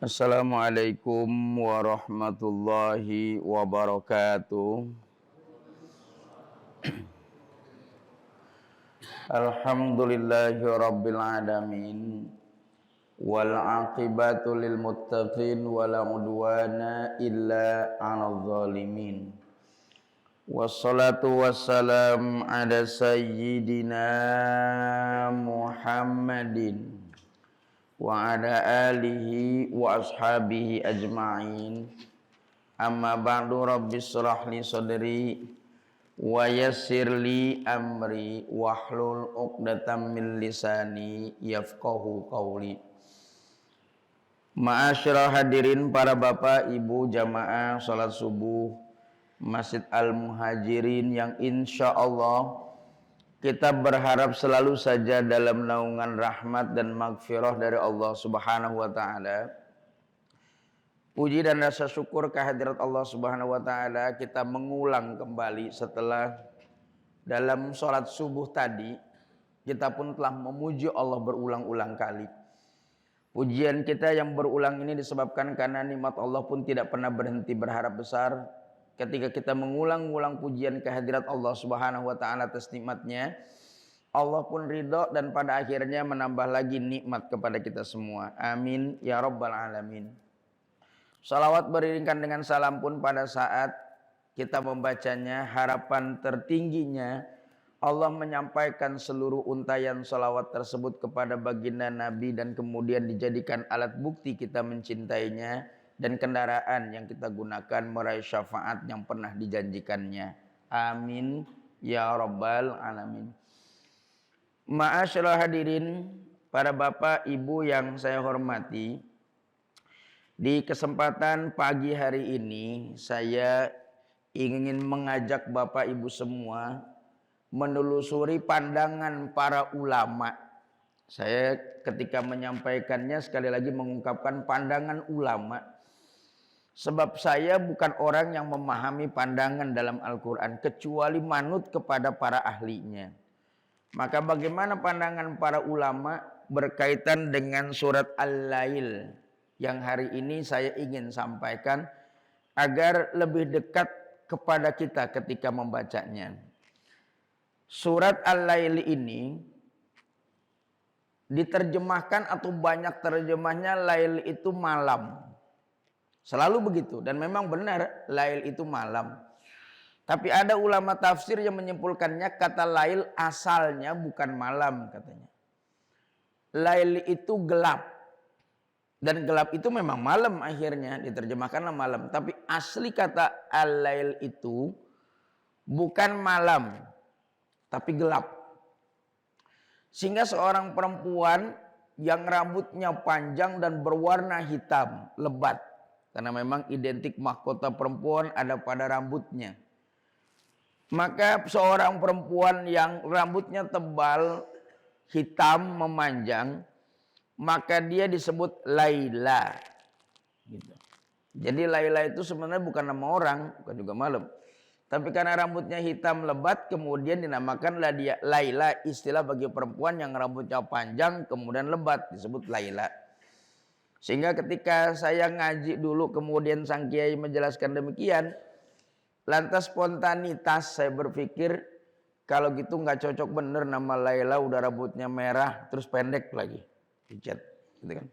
Assalamualaikum warahmatullahi wabarakatuh. Alhamdulillahi rabbil alamin. Wal aqibatu lil muttaqin wala udwana illa 'alal zalimin. Wassalatu wassalam ala sayyidina Muhammadin wa ala alihi wa ashabihi ajma'in. Amma ba'du, rabbi shrah li sadri wa yassir li amri wahlul 'uqdatam min lisani yafqahu qawli. Ma'asyiral hadirin, para bapak ibu jamaah salat subuh Masjid Al-Muhajirin yang insya Allah kita berharap selalu saja dalam naungan rahmat dan maghfirah dari Allah Subhanahu wa taala. Puji dan rasa syukur kehadirat Allah Subhanahu wa taala, kita mengulang kembali setelah dalam sholat subuh tadi kita pun telah memuji Allah berulang-ulang kali. Pujian kita yang berulang ini disebabkan karena nikmat Allah pun tidak pernah berhenti berharap besar. Ketika kita mengulang-ulang pujian kehadirat Allah Subhanahu wa taala atas nikmatnya, Allah pun ridho dan pada akhirnya menambah lagi nikmat kepada kita semua. Amin ya rabbal alamin. Salawat beriringkan dengan salam pun pada saat kita membacanya, harapan tertingginya Allah menyampaikan seluruh untayan salawat tersebut kepada baginda Nabi dan kemudian dijadikan alat bukti kita mencintainya dan kendaraan yang kita gunakan meraih syafaat yang pernah dijanjikannya. Amin ya rabbal alamin. Ma'asyiral hadirin, para bapak ibu yang saya hormati, di kesempatan pagi hari ini saya ingin mengajak bapak ibu semua menelusuri pandangan para ulama. Saya ketika menyampaikannya sekali lagi mengungkapkan pandangan ulama. Sebab saya bukan orang yang memahami pandangan dalam Al-Quran kecuali manut kepada para ahlinya. Maka bagaimana pandangan para ulama berkaitan dengan surat Al-Lail yang hari ini saya ingin sampaikan agar lebih dekat kepada kita ketika membacanya. Surat Al-Lail ini diterjemahkan atau banyak terjemahnya lail itu malam. Selalu begitu dan memang benar lail itu malam. Tapi ada ulama tafsir yang menyimpulkannya kata lail asalnya bukan malam katanya. Lail itu gelap. Dan gelap itu memang malam akhirnya diterjemahkanlah malam. Tapi asli kata al-lail itu bukan malam tapi gelap. Sehingga seorang perempuan yang rambutnya panjang dan berwarna hitam lebat. Karena memang identik mahkota perempuan ada pada rambutnya. Maka seorang perempuan yang rambutnya tebal, hitam, memanjang, maka dia disebut Laila. Gitu. Jadi Laila itu sebenarnya bukan nama orang, bukan juga malam. Tapi karena rambutnya hitam lebat, kemudian dinamakanlah dia Laila, istilah bagi perempuan yang rambutnya panjang kemudian lebat disebut Laila. Sehingga ketika saya ngaji dulu kemudian sang kiai menjelaskan demikian, lantas spontanitas saya berpikir kalau gitu nggak cocok bener nama Laila, udah rambutnya merah terus pendek lagi dicat gitu kan.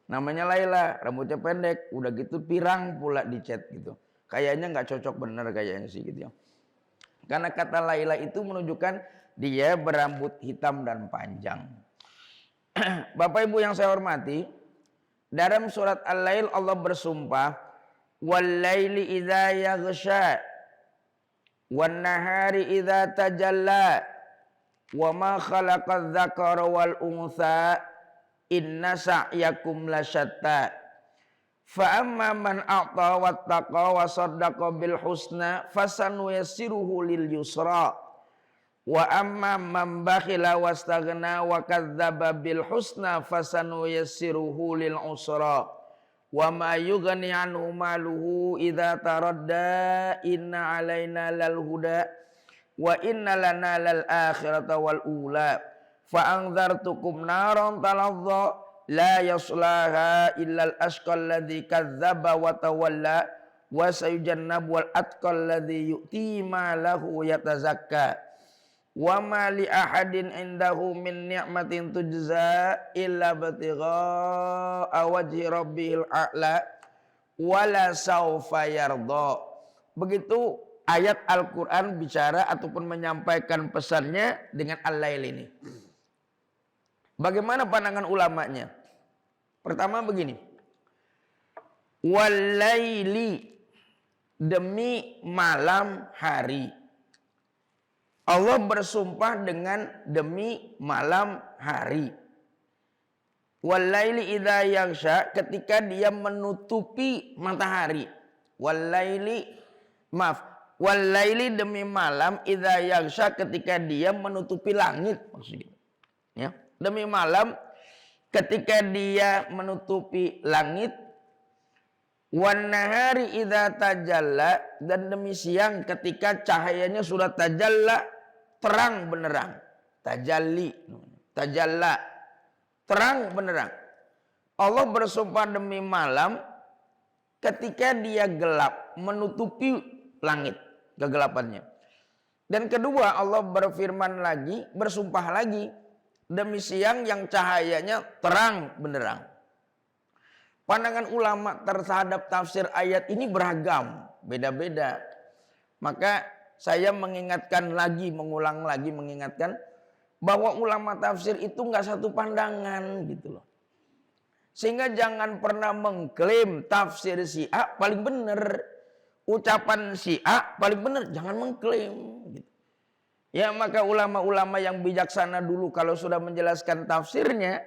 Namanya Laila, rambutnya pendek, udah gitu pirang pula dicat gitu. Kayaknya nggak cocok bener kayaknya sih gitu ya. Karena kata Laila itu menunjukkan dia berambut hitam dan panjang. Bapak Ibu yang saya hormati, dalam surat Al-Lail Allah bersumpah, "Wal-laili idza yaghsha, wan-nahari idza tajalla, wa ma khalaqadz dzakara wal untha, inna sa'yakum lasyatta. Fa amma man a'ta wattaqa wa saddaqa bil husna, fasanuyassiruhu lil yusra. Wa amma man bakhila wastaghna wa kadzdzaba bil husna fasanuyassiruhu lil usra. Wa ma yughni anhu maluhu idza taradda inna alaina lal huda wa inna lana lal akhirata wal ula. Fa anzartukum naran talazza la yaslaha illal ashqal ladzi kadzdzaba wa tawalla wa sayujannabul atqal ladzi yu'ti malahu yatazakka wa ma li ahadin indahu min ni'matin tujza illa batigha wajhi rabbihil a'la wala saufa yarda. Begitu ayat Al-Quran bicara ataupun menyampaikan pesannya dengan Al-Lail ini. Bagaimana pandangan ulamanya? Pertama begini. Wal-laili, demi malam hari. Allah bersumpah dengan demi malam hari. Wal-laili idza yaghsha, ketika dia menutupi matahari. Wal-laili demi malam idza yaghsha, ketika dia menutupi langit, maksudnya. Ya, demi malam ketika dia menutupi langit. Wan nahari idza tajalla, dan demi siang ketika cahayanya sudah tajalla, terang benderang. Tajalli, tajalla, terang benderang. Allah bersumpah demi malam ketika dia gelap, menutupi langit, kegelapannya. Dan kedua, Allah berfirman lagi, bersumpah lagi demi siang yang cahayanya terang benderang. Pandangan ulama terhadap tafsir ayat ini beragam, beda-beda. Maka saya mengulang lagi mengingatkan bahwa ulama tafsir itu nggak satu pandangan gitu loh. Sehingga jangan pernah mengklaim tafsir si A paling benar, ucapan si A paling benar, jangan mengklaim gitu. Ya, maka ulama-ulama yang bijaksana dulu kalau sudah menjelaskan tafsirnya,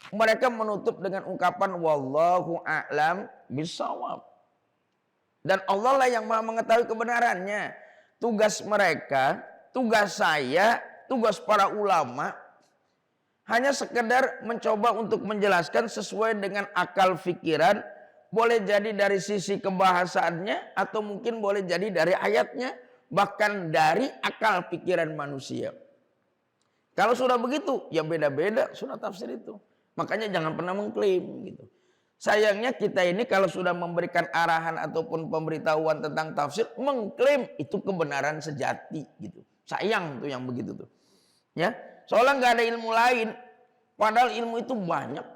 mereka menutup dengan ungkapan wallahu a'lam bishawab. Dan Allah lah yang Maha mengetahui kebenarannya. Tugas mereka, tugas saya, tugas para ulama hanya sekedar mencoba untuk menjelaskan sesuai dengan akal fikiran. Boleh jadi dari sisi kebahasaannya, atau mungkin boleh jadi dari ayatnya, bahkan dari akal pikiran manusia. Kalau sudah begitu, ya beda-beda sudah tafsir itu. Makanya jangan pernah mengklaim gitu. Sayangnya kita ini kalau sudah memberikan arahan ataupun pemberitahuan tentang tafsir, mengklaim itu kebenaran sejati gitu. Sayang tuh yang begitu tuh. Ya, soalnya nggak ada ilmu lain. Padahal ilmu itu banyak.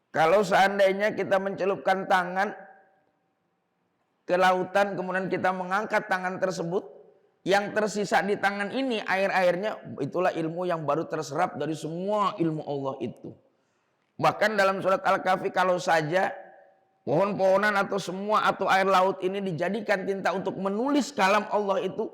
Kalau seandainya kita mencelupkan tangan ke lautan, kemudian kita mengangkat tangan tersebut, yang tersisa di tangan ini air-airnya, itulah ilmu yang baru terserap dari semua ilmu Allah itu. Bahkan dalam surat Al-Kahfi, kalau saja pohon-pohonan atau semua atau air laut ini dijadikan tinta untuk menulis kalam Allah itu,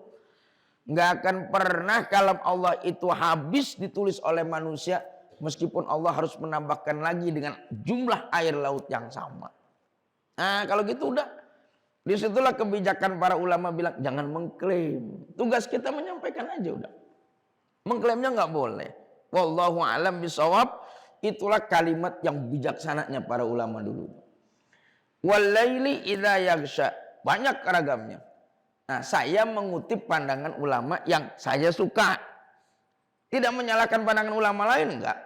nggak akan pernah kalam Allah itu habis ditulis oleh manusia, meskipun Allah harus menambahkan lagi dengan jumlah air laut yang sama. Nah, kalau gitu udah, disitulah kebijakan para ulama bilang jangan mengklaim. Tugas kita menyampaikan aja udah. Mengklaimnya nggak boleh. Wallahu a'lam bishawab. Itulah kalimat yang bijaksananya para ulama dulu. Wal-laili idza yaghsha. Banyak ragamnya. Nah, saya mengutip pandangan ulama yang saya suka. Tidak menyalahkan pandangan ulama lain, enggak.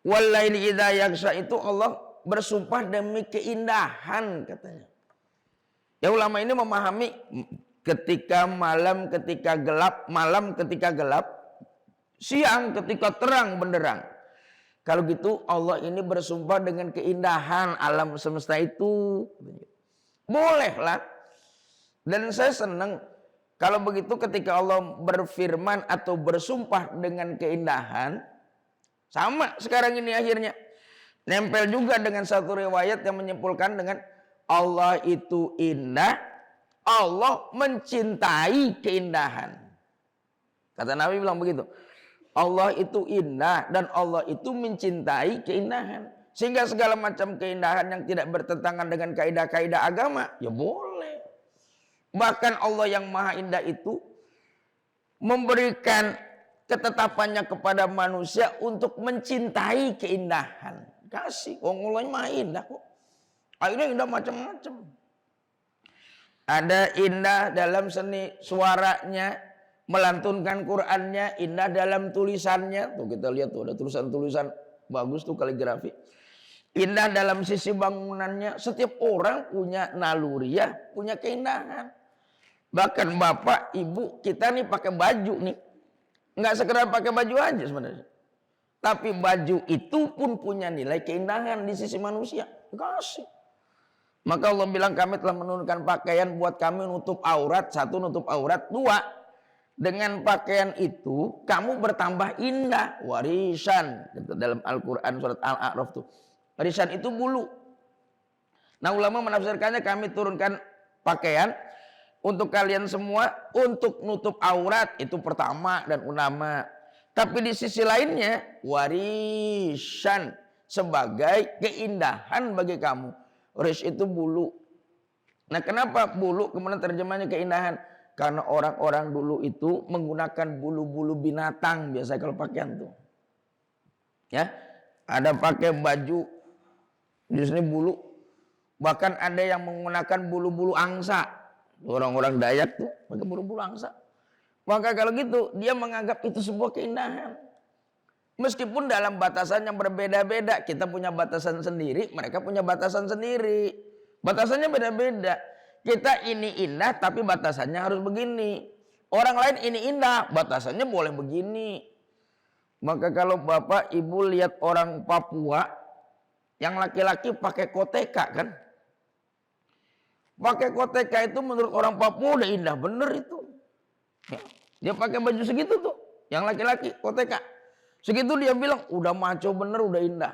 Wal-laili idza yaghsha itu Allah bersumpah demi keindahan katanya. Ya, ulama ini memahami ketika malam ketika gelap, malam ketika gelap, siang ketika terang benderang. Kalau gitu Allah ini bersumpah dengan keindahan alam semesta itu. Bolehlah. Dan saya senang kalau begitu ketika Allah berfirman atau bersumpah dengan keindahan. Sama sekarang ini akhirnya. Nempel juga dengan satu riwayat yang menyimpulkan dengan Allah itu indah. Allah mencintai keindahan. Kata Nabi bilang begitu. Allah itu indah dan Allah itu mencintai keindahan. Sehingga segala macam keindahan yang tidak bertentangan dengan kaidah-kaidah agama, ya boleh. Bahkan Allah yang maha indah itu memberikan ketetapannya kepada manusia untuk mencintai keindahan. Kasih, Allah maha indah kok. Akhirnya indah macam-macam. Ada indah dalam seni suaranya, melantunkan Qur'annya, indah dalam tulisannya. Tuh kita lihat tuh ada tulisan-tulisan bagus tuh kaligrafi. Indah dalam sisi bangunannya. Setiap orang punya naluri ya, punya keindahan. Bahkan bapak, ibu, kita nih pakai baju nih. Nggak sekedar pakai baju aja sebenarnya. Tapi baju itu pun punya nilai keindahan di sisi manusia. Kasih. Maka Allah bilang kami telah menurunkan pakaian buat kami nutup aurat. Satu, nutup aurat. Dua, dengan pakaian itu kamu bertambah indah. Warisan. Dalam Al-Quran surat Al-A'raf tuh. Warisan itu bulu. Nah ulama menafsirkannya kami turunkan pakaian untuk kalian semua untuk nutup aurat. Itu pertama dan utama. Tapi di sisi lainnya warisan sebagai keindahan bagi kamu. Rish itu bulu. Nah kenapa bulu kemudian terjemahnya keindahan? Karena orang-orang dulu itu menggunakan bulu-bulu binatang biasanya kalau pakaian tuh. Ya, ada pakai baju di sini bulu. Bahkan ada yang menggunakan bulu-bulu angsa. Orang-orang Dayak tuh pakai bulu-bulu angsa. Maka kalau gitu dia menganggap itu sebuah keindahan. Meskipun dalam batasan yang berbeda-beda. Kita punya batasan sendiri, mereka punya batasan sendiri. Batasannya beda-beda. Kita ini indah tapi batasannya harus begini. Orang lain ini indah, batasannya boleh begini. Maka kalau bapak ibu lihat orang Papua yang laki-laki pakai koteka kan. Pakai koteka itu menurut orang Papua udah indah bener itu. Ya, dia pakai baju segitu tuh, yang laki-laki koteka. Segitu dia bilang udah maco bener, udah indah.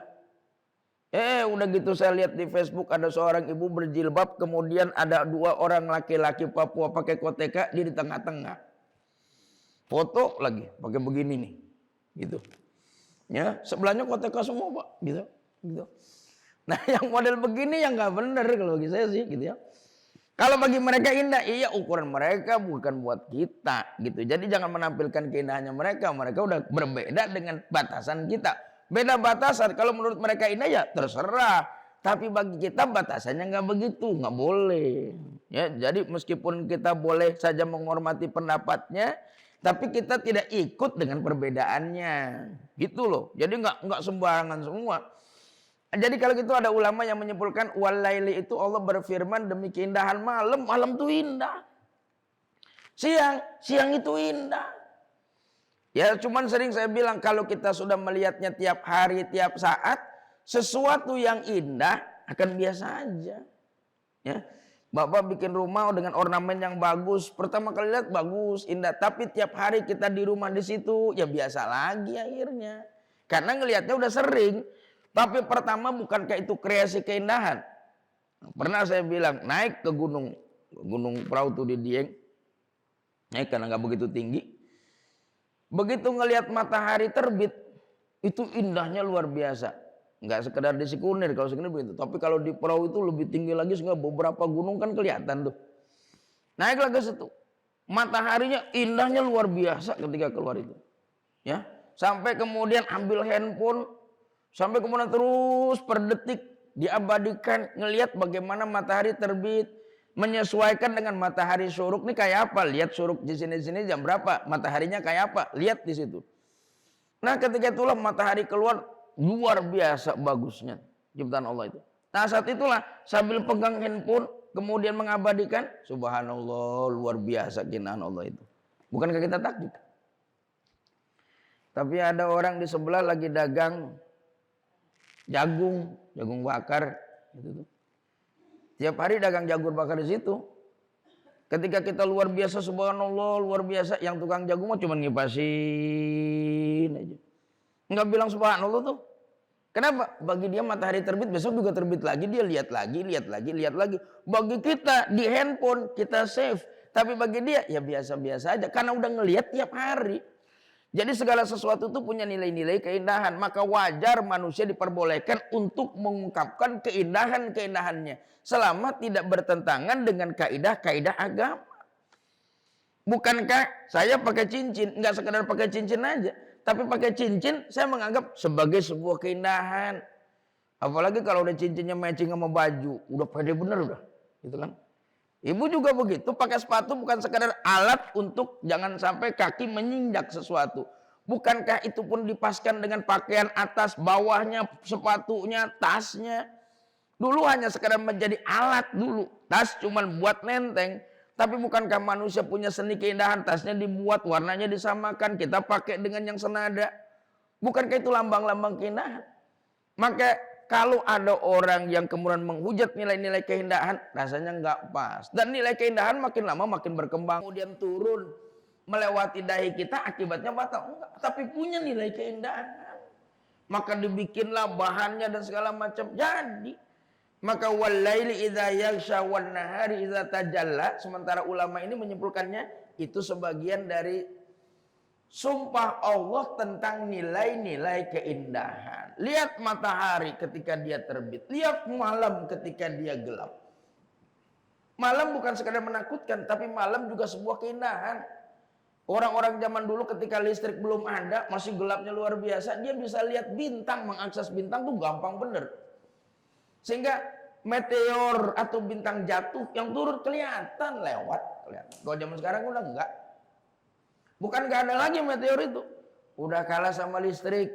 Udah gitu saya lihat di Facebook ada seorang ibu berjilbab, kemudian ada dua orang laki-laki Papua pakai koteka, dia di tengah-tengah. Foto lagi pakai begini nih, gitu. Ya, sebelahnya koteka semua pak, gitu. Nah yang model begini yang nggak bener kalau bagi saya sih, gitu ya. Kalau bagi mereka indah, iya ukuran mereka bukan buat kita, gitu. Jadi jangan menampilkan keindahannya mereka. Mereka udah berbeda dengan batasan kita. Beda batasan. Kalau menurut mereka indah ya terserah. Tapi bagi kita batasannya nggak begitu, nggak boleh. Ya, jadi meskipun kita boleh saja menghormati pendapatnya, tapi kita tidak ikut dengan perbedaannya, gitu loh. Jadi nggak sembarangan semua. Jadi kalau gitu ada ulama yang menyimpulkan walaili itu Allah berfirman demi keindahan malam, malam itu indah. Siang itu indah. Ya cuman sering saya bilang kalau kita sudah melihatnya tiap hari, tiap saat, sesuatu yang indah akan biasa aja. Ya. Bapak bikin rumah dengan ornamen yang bagus, pertama kali lihat bagus, indah, tapi tiap hari kita di rumah di situ ya biasa lagi akhirnya. Karena ngelihatnya udah sering. Tapi pertama bukankah itu kreasi keindahan? Pernah saya bilang naik ke gunung Perahu tuh di Dieng. Naik karena nggak begitu tinggi. Begitu ngelihat matahari terbit, itu indahnya luar biasa. Nggak sekedar di Sikunir, kalau Sikunir begitu. Tapi kalau di perahu itu lebih tinggi lagi sehingga beberapa gunung kan kelihatan tuh. Naiklah ke situ. Mataharinya indahnya luar biasa ketika keluar itu. Ya, sampai kemudian ambil handphone. Sampai kemudian terus per detik diabadikan ngelihat bagaimana matahari terbit menyesuaikan dengan matahari syuruk nih kayak apa? Lihat syuruk di sini jam berapa? Mataharinya kayak apa? Lihat di situ. Nah, ketika itulah matahari keluar luar biasa bagusnya ciptaan Allah itu. Nah, saat itulah sambil pegang handphone kemudian mengabadikan subhanallah luar biasa keindahan Allah itu. Bukankah kita takjub? Tapi ada orang di sebelah lagi dagang jagung bakar gitu tuh. Tiap hari dagang jagung bakar di situ. Ketika kita luar biasa subhanallah luar biasa, yang tukang jagung mah cuma ngipasin aja. Enggak bilang subhanallah tuh. Kenapa? Bagi dia matahari terbit besok juga terbit lagi, dia lihat lagi. Bagi kita di handphone kita save, tapi bagi dia ya biasa-biasa aja karena udah ngelihat tiap hari. Jadi segala sesuatu itu punya nilai-nilai keindahan. Maka wajar manusia diperbolehkan untuk mengungkapkan keindahan-keindahannya. Selama tidak bertentangan dengan kaidah-kaidah agama. Bukankah saya pakai cincin, nggak sekedar pakai cincin aja. Tapi pakai cincin saya menganggap sebagai sebuah keindahan. Apalagi kalau udah cincinnya matching sama baju. Udah pede bener udah. Gitu kan. Ibu juga begitu, pakai sepatu bukan sekadar alat untuk jangan sampai kaki menginjak sesuatu. Bukankah itu pun dipaskan dengan pakaian atas, bawahnya, sepatunya, tasnya. Dulu hanya sekedar menjadi alat dulu. Tas cuman buat nenteng. Tapi bukankah manusia punya seni keindahan? Tasnya dibuat, warnanya disamakan. Kita pakai dengan yang senada. Bukankah itu lambang-lambang keindahan? Maka kalau ada orang yang kemudian menghujat nilai-nilai keindahan, rasanya nggak pas. Dan nilai keindahan makin lama makin berkembang. Kemudian turun melewati dahi kita, akibatnya batal. Enggak, tapi punya nilai keindahan. Maka dibikinlah bahannya dan segala macam. Jadi, maka walaili idza yaghsha wan nahari idza tajalla. Sementara ulama ini menyimpulkannya itu sebagian dari sumpah Allah tentang nilai-nilai keindahan. Lihat matahari ketika dia terbit. Lihat malam ketika dia gelap. Malam bukan sekadar menakutkan, tapi malam juga sebuah keindahan. Orang-orang zaman dulu ketika listrik belum ada, masih gelapnya luar biasa, dia bisa lihat bintang, mengakses bintang tuh gampang bener. Sehingga meteor atau bintang jatuh yang turun kelihatan lewat. Kalau zaman sekarang udah enggak. Bukan enggak ada lagi meteor itu. Udah kalah sama listrik.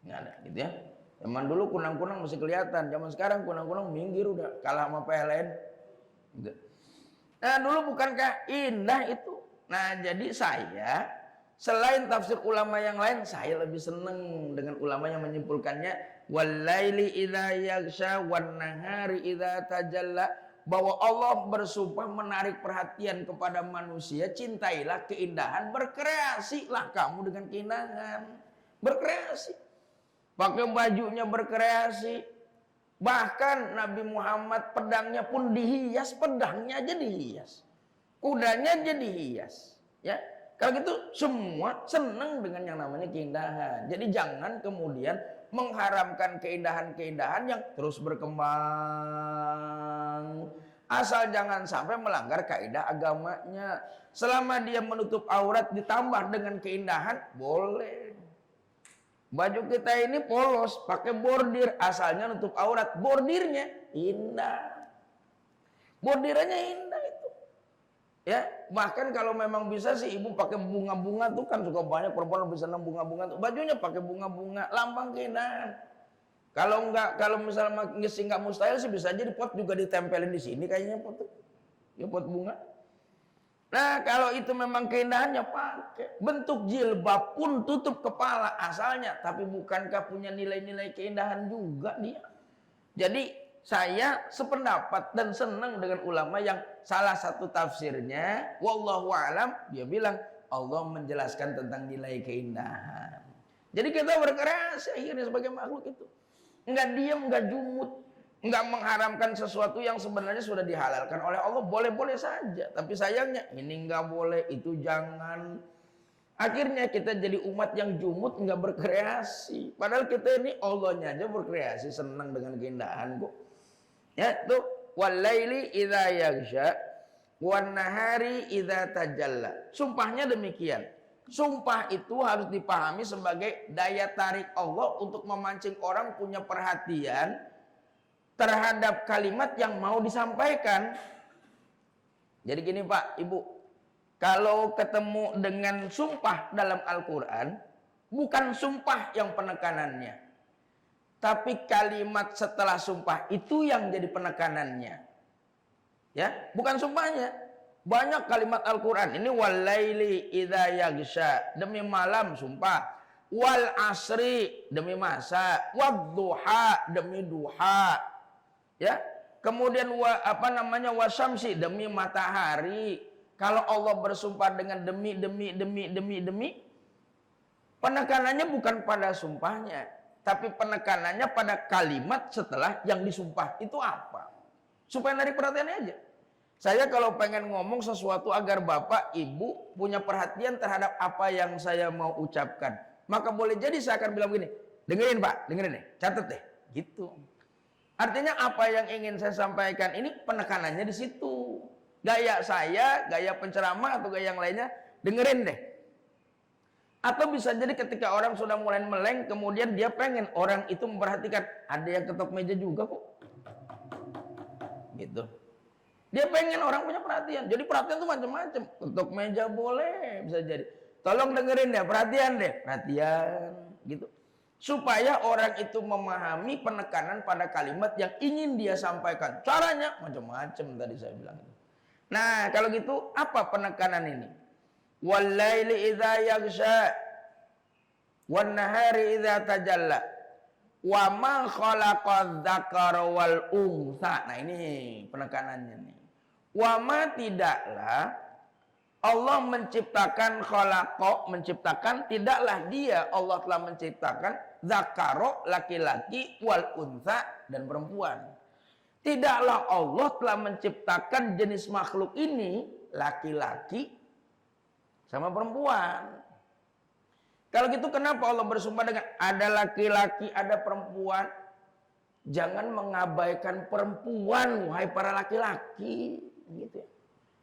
Enggak ada gitu ya. Zaman dulu kunang-kunang masih kelihatan. Zaman sekarang kunang-kunang minggir udah kalah sama PLN. Gitu. Nah dulu bukankah indah itu? Nah jadi saya selain tafsir ulama yang lain, saya lebih senang dengan ulama yang menyimpulkannya walaili idza yaghsha wan nahari idza tajalla, bahwa Allah bersumpah menarik perhatian kepada manusia. Cintailah keindahan, berkreasilah kamu dengan keindahan. Berkreasi. Pakai bajunya berkreasi. Bahkan Nabi Muhammad pedangnya pun dihias, pedangnya aja dihias. Kudanya jadi hias, ya. Kalau gitu semua senang dengan yang namanya keindahan. Jadi jangan kemudian mengharamkan keindahan-keindahan yang terus berkembang. Asal jangan sampai melanggar kaidah agamanya. Selama dia menutup aurat ditambah dengan keindahan, boleh. Baju kita ini polos, pakai bordir, asalnya nutup aurat, bordirnya indah. Bordirannya indah itu. Ya, bahkan kalau memang bisa sih ibu pakai bunga-bunga tuh kan suka banyak perempuan lebih senang bunga-bunga tuh. Bajunya pakai bunga-bunga, lambang keindahan. Kalau enggak, kalau misalnya ngisi enggak mustahil sih bisa aja di pot juga ditempelin di sini kayaknya pot tuh. Ya pot bunga. Nah, kalau itu memang keindahannya pakai. Bentuk jilbab pun tutup kepala asalnya, tapi bukankah punya nilai-nilai keindahan juga dia? Jadi saya sependapat dan senang dengan ulama yang salah satu tafsirnya wallahu alam, dia bilang Allah menjelaskan tentang nilai keindahan. Jadi kita berkreasi akhirnya sebagai makhluk itu. Enggak diam, enggak jumut, enggak mengharamkan sesuatu yang sebenarnya sudah dihalalkan oleh Allah, boleh-boleh saja. Tapi sayangnya ini enggak boleh, itu jangan. Akhirnya kita jadi umat yang jumut, enggak berkreasi. Padahal kita ini Allahnya aja berkreasi, senang dengan keindahan kok. Ya tuh walaili idza yaghsha wan nahari idza tajalla. Sumpahnya demikian. Sumpah itu harus dipahami sebagai daya tarik Allah untuk memancing orang punya perhatian terhadap kalimat yang mau disampaikan. Jadi gini Pak, Ibu, kalau ketemu dengan sumpah dalam Al-Quran, bukan sumpah yang penekanannya, tapi kalimat setelah sumpah itu yang jadi penekanannya. Ya, bukan sumpahnya. Banyak kalimat Al-Quran. Ini walaili idza yaghsha, demi malam sumpah. Wal asri, demi masa. Wadduha, demi duha. Ya. Kemudian wasyamsi, demi matahari. Kalau Allah bersumpah dengan demi, penekanannya bukan pada sumpahnya, tapi penekanannya pada kalimat setelah yang disumpah. Itu apa? Supaya narik perhatiannya aja. Saya kalau pengen ngomong sesuatu agar Bapak, Ibu punya perhatian terhadap apa yang saya mau ucapkan, maka boleh jadi saya akan bilang begini, dengerin Pak, dengerin deh, catat deh. Gitu. Artinya apa yang ingin saya sampaikan ini penekanannya di situ. Gaya saya, gaya penceramah atau gaya yang lainnya, dengerin deh. Atau bisa jadi ketika orang sudah mulai meleng, kemudian dia pengen orang itu memperhatikan, ada yang ketok meja juga kok. Gitu. Dia pengen orang punya perhatian. Jadi perhatian itu macam-macam. Ketok meja boleh, bisa jadi. Tolong dengerin deh, perhatian gitu. Supaya orang itu memahami penekanan pada kalimat yang ingin dia sampaikan. Caranya macam-macam tadi saya bilang. Nah, kalau gitu apa penekanan ini? Wal-laili idza yaghsha wan nahari idza tajalla wa ma khalaqadz dzakara wal untha. Nah, ini penekanannya nih. Wa ma tidaklah Allah menciptakan menciptakan, tidaklah dia Allah telah menciptakan zakaro laki-laki wal untha dan perempuan. Tidaklah Allah telah menciptakan jenis makhluk ini laki-laki sama perempuan. Kalau gitu kenapa Allah bersumpah dengan ada laki-laki, ada perempuan? Jangan mengabaikan perempuan, wahai para laki-laki, gitu ya.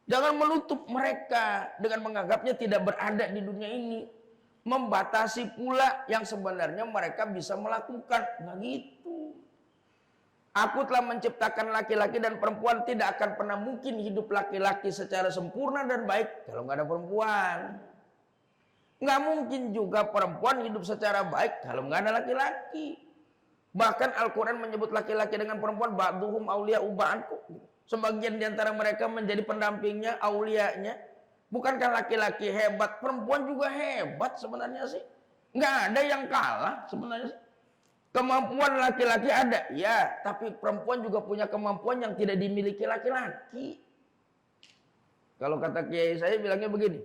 Jangan menutup mereka dengan menganggapnya tidak berada di dunia ini. Membatasi pula yang sebenarnya mereka bisa melakukan. Nah gitu. Aku telah menciptakan laki-laki dan perempuan. Tidak akan pernah mungkin hidup laki-laki secara sempurna dan baik kalau nggak ada perempuan. Nggak mungkin juga perempuan hidup secara baik kalau nggak ada laki-laki. Bahkan Al-Quran menyebut laki-laki dengan perempuan ba'duhum awliya'u ba'd. Sebagian di antara mereka menjadi pendampingnya, aulianya. Bukankah laki-laki hebat, perempuan juga hebat sebenarnya sih. Nggak ada yang kalah sebenarnya sih. Kemampuan laki-laki ada, ya. Tapi perempuan juga punya kemampuan yang tidak dimiliki laki-laki. Kalau kata kiai saya bilangnya begini.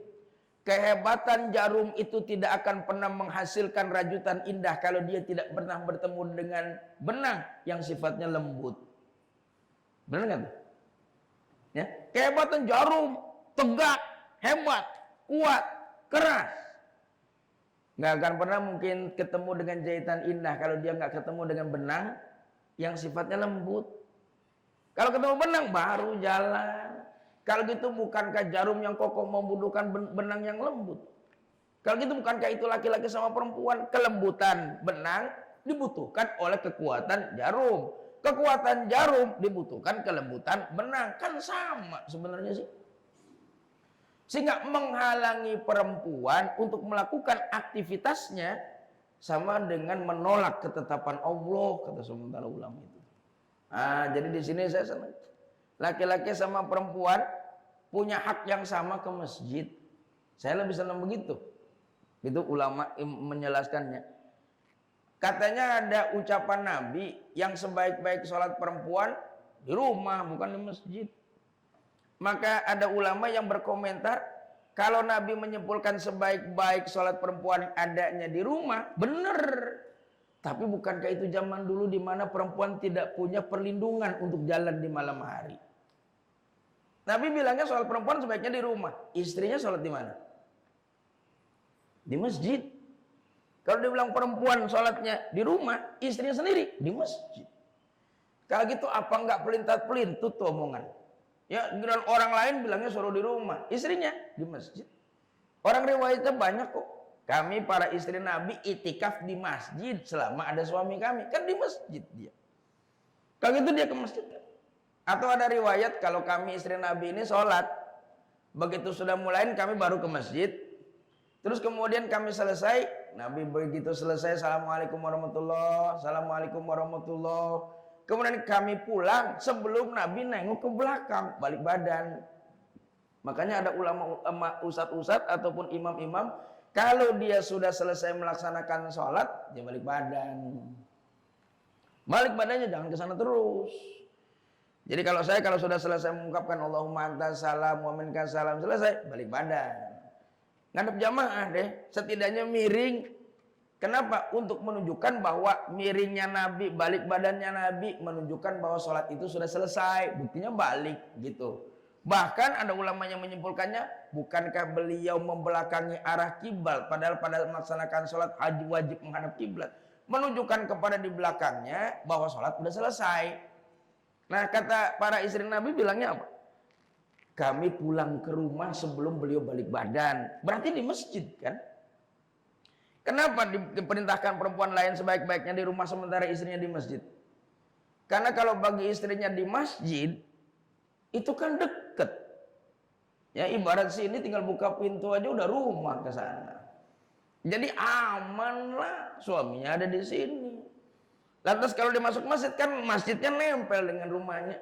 Kehebatan jarum itu tidak akan pernah menghasilkan rajutan indah kalau dia tidak pernah bertemu dengan benang yang sifatnya lembut. Benar nggak tuh? Ya, kehebatan jarum, tegak, hebat, kuat, keras. Nggak akan pernah mungkin ketemu dengan jahitan indah kalau dia nggak ketemu dengan benang yang sifatnya lembut. Kalau ketemu benang baru jalan. Kalau gitu bukankah jarum yang kokoh membutuhkan benang yang lembut? Kalau gitu bukankah itu laki-laki sama perempuan? Kelembutan benang dibutuhkan oleh kekuatan jarum. Kekuatan jarum dibutuhkan kelembutan benang. Kan sama sebenarnya sih. Sehingga menghalangi perempuan untuk melakukan aktivitasnya sama dengan menolak ketetapan Allah, kata sementara ulama itu. Nah, jadi di sini saya senang. Laki-laki sama perempuan punya hak yang sama ke masjid. Saya lebih senang begitu. Itu ulama menjelaskannya. Katanya ada ucapan Nabi yang sebaik-baik sholat perempuan di rumah, bukan di masjid. Maka ada ulama yang berkomentar, kalau Nabi menyimpulkan sebaik-baik sholat perempuan adanya di rumah, benar. Tapi bukankah itu zaman dulu di mana perempuan tidak punya perlindungan untuk jalan di malam hari? Nabi bilangnya sholat perempuan sebaiknya di rumah. Istrinya sholat di mana? Di masjid. Kalau dia bilang perempuan sholatnya di rumah, istrinya sendiri di masjid. Kalau gitu apa enggak pelintat-pelintut tuh omongan? Ya, dan orang lain bilangnya suruh di rumah, istrinya di masjid. Orang riwayatnya banyak kok. Kami para istri Nabi itikaf di masjid selama ada suami kami. Kan di masjid dia. Kalau gitu dia ke masjid. Atau ada riwayat kalau kami istri Nabi ini sholat. Begitu sudah mulai kami baru ke masjid. Terus kemudian kami selesai. Nabi begitu selesai. Assalamualaikum warahmatullahi. Assalamualaikum warahmatullahi. Kemudian kami pulang sebelum Nabi nengok ke belakang. Balik badan. Makanya ada ulama ustadz-ustadz ataupun imam-imam. Kalau dia sudah selesai melaksanakan sholat. Dia balik badan. Balik badannya jangan ke sana terus. Jadi kalau sudah selesai mengungkapkan Allahumma antas salam wa minkas salam, selesai balik badan. Ngadep jamaah deh, setidaknya miring. Kenapa? Untuk menunjukkan bahwa miringnya Nabi, balik badannya Nabi menunjukkan bahwa sholat itu sudah selesai. Buktinya balik gitu. Bahkan ada ulama yang menyimpulkannya, bukankah beliau membelakangi arah kiblat padahal pada melaksanakan sholat haji wajib menghadap kiblat, menunjukkan kepada di belakangnya bahwa sholat sudah selesai. Nah, kata para istri Nabi bilangnya apa? Kami pulang ke rumah sebelum beliau balik badan. Berarti di masjid kan? Kenapa diperintahkan perempuan lain sebaik-baiknya di rumah sementara istrinya di masjid? Karena kalau bagi istrinya di masjid, itu kan dekat. Ya ibarat sini tinggal buka pintu aja udah rumah ke sana. Jadi aman lah, suaminya ada di sini. Lantas kalau dia masuk masjid kan masjidnya nempel dengan rumahnya.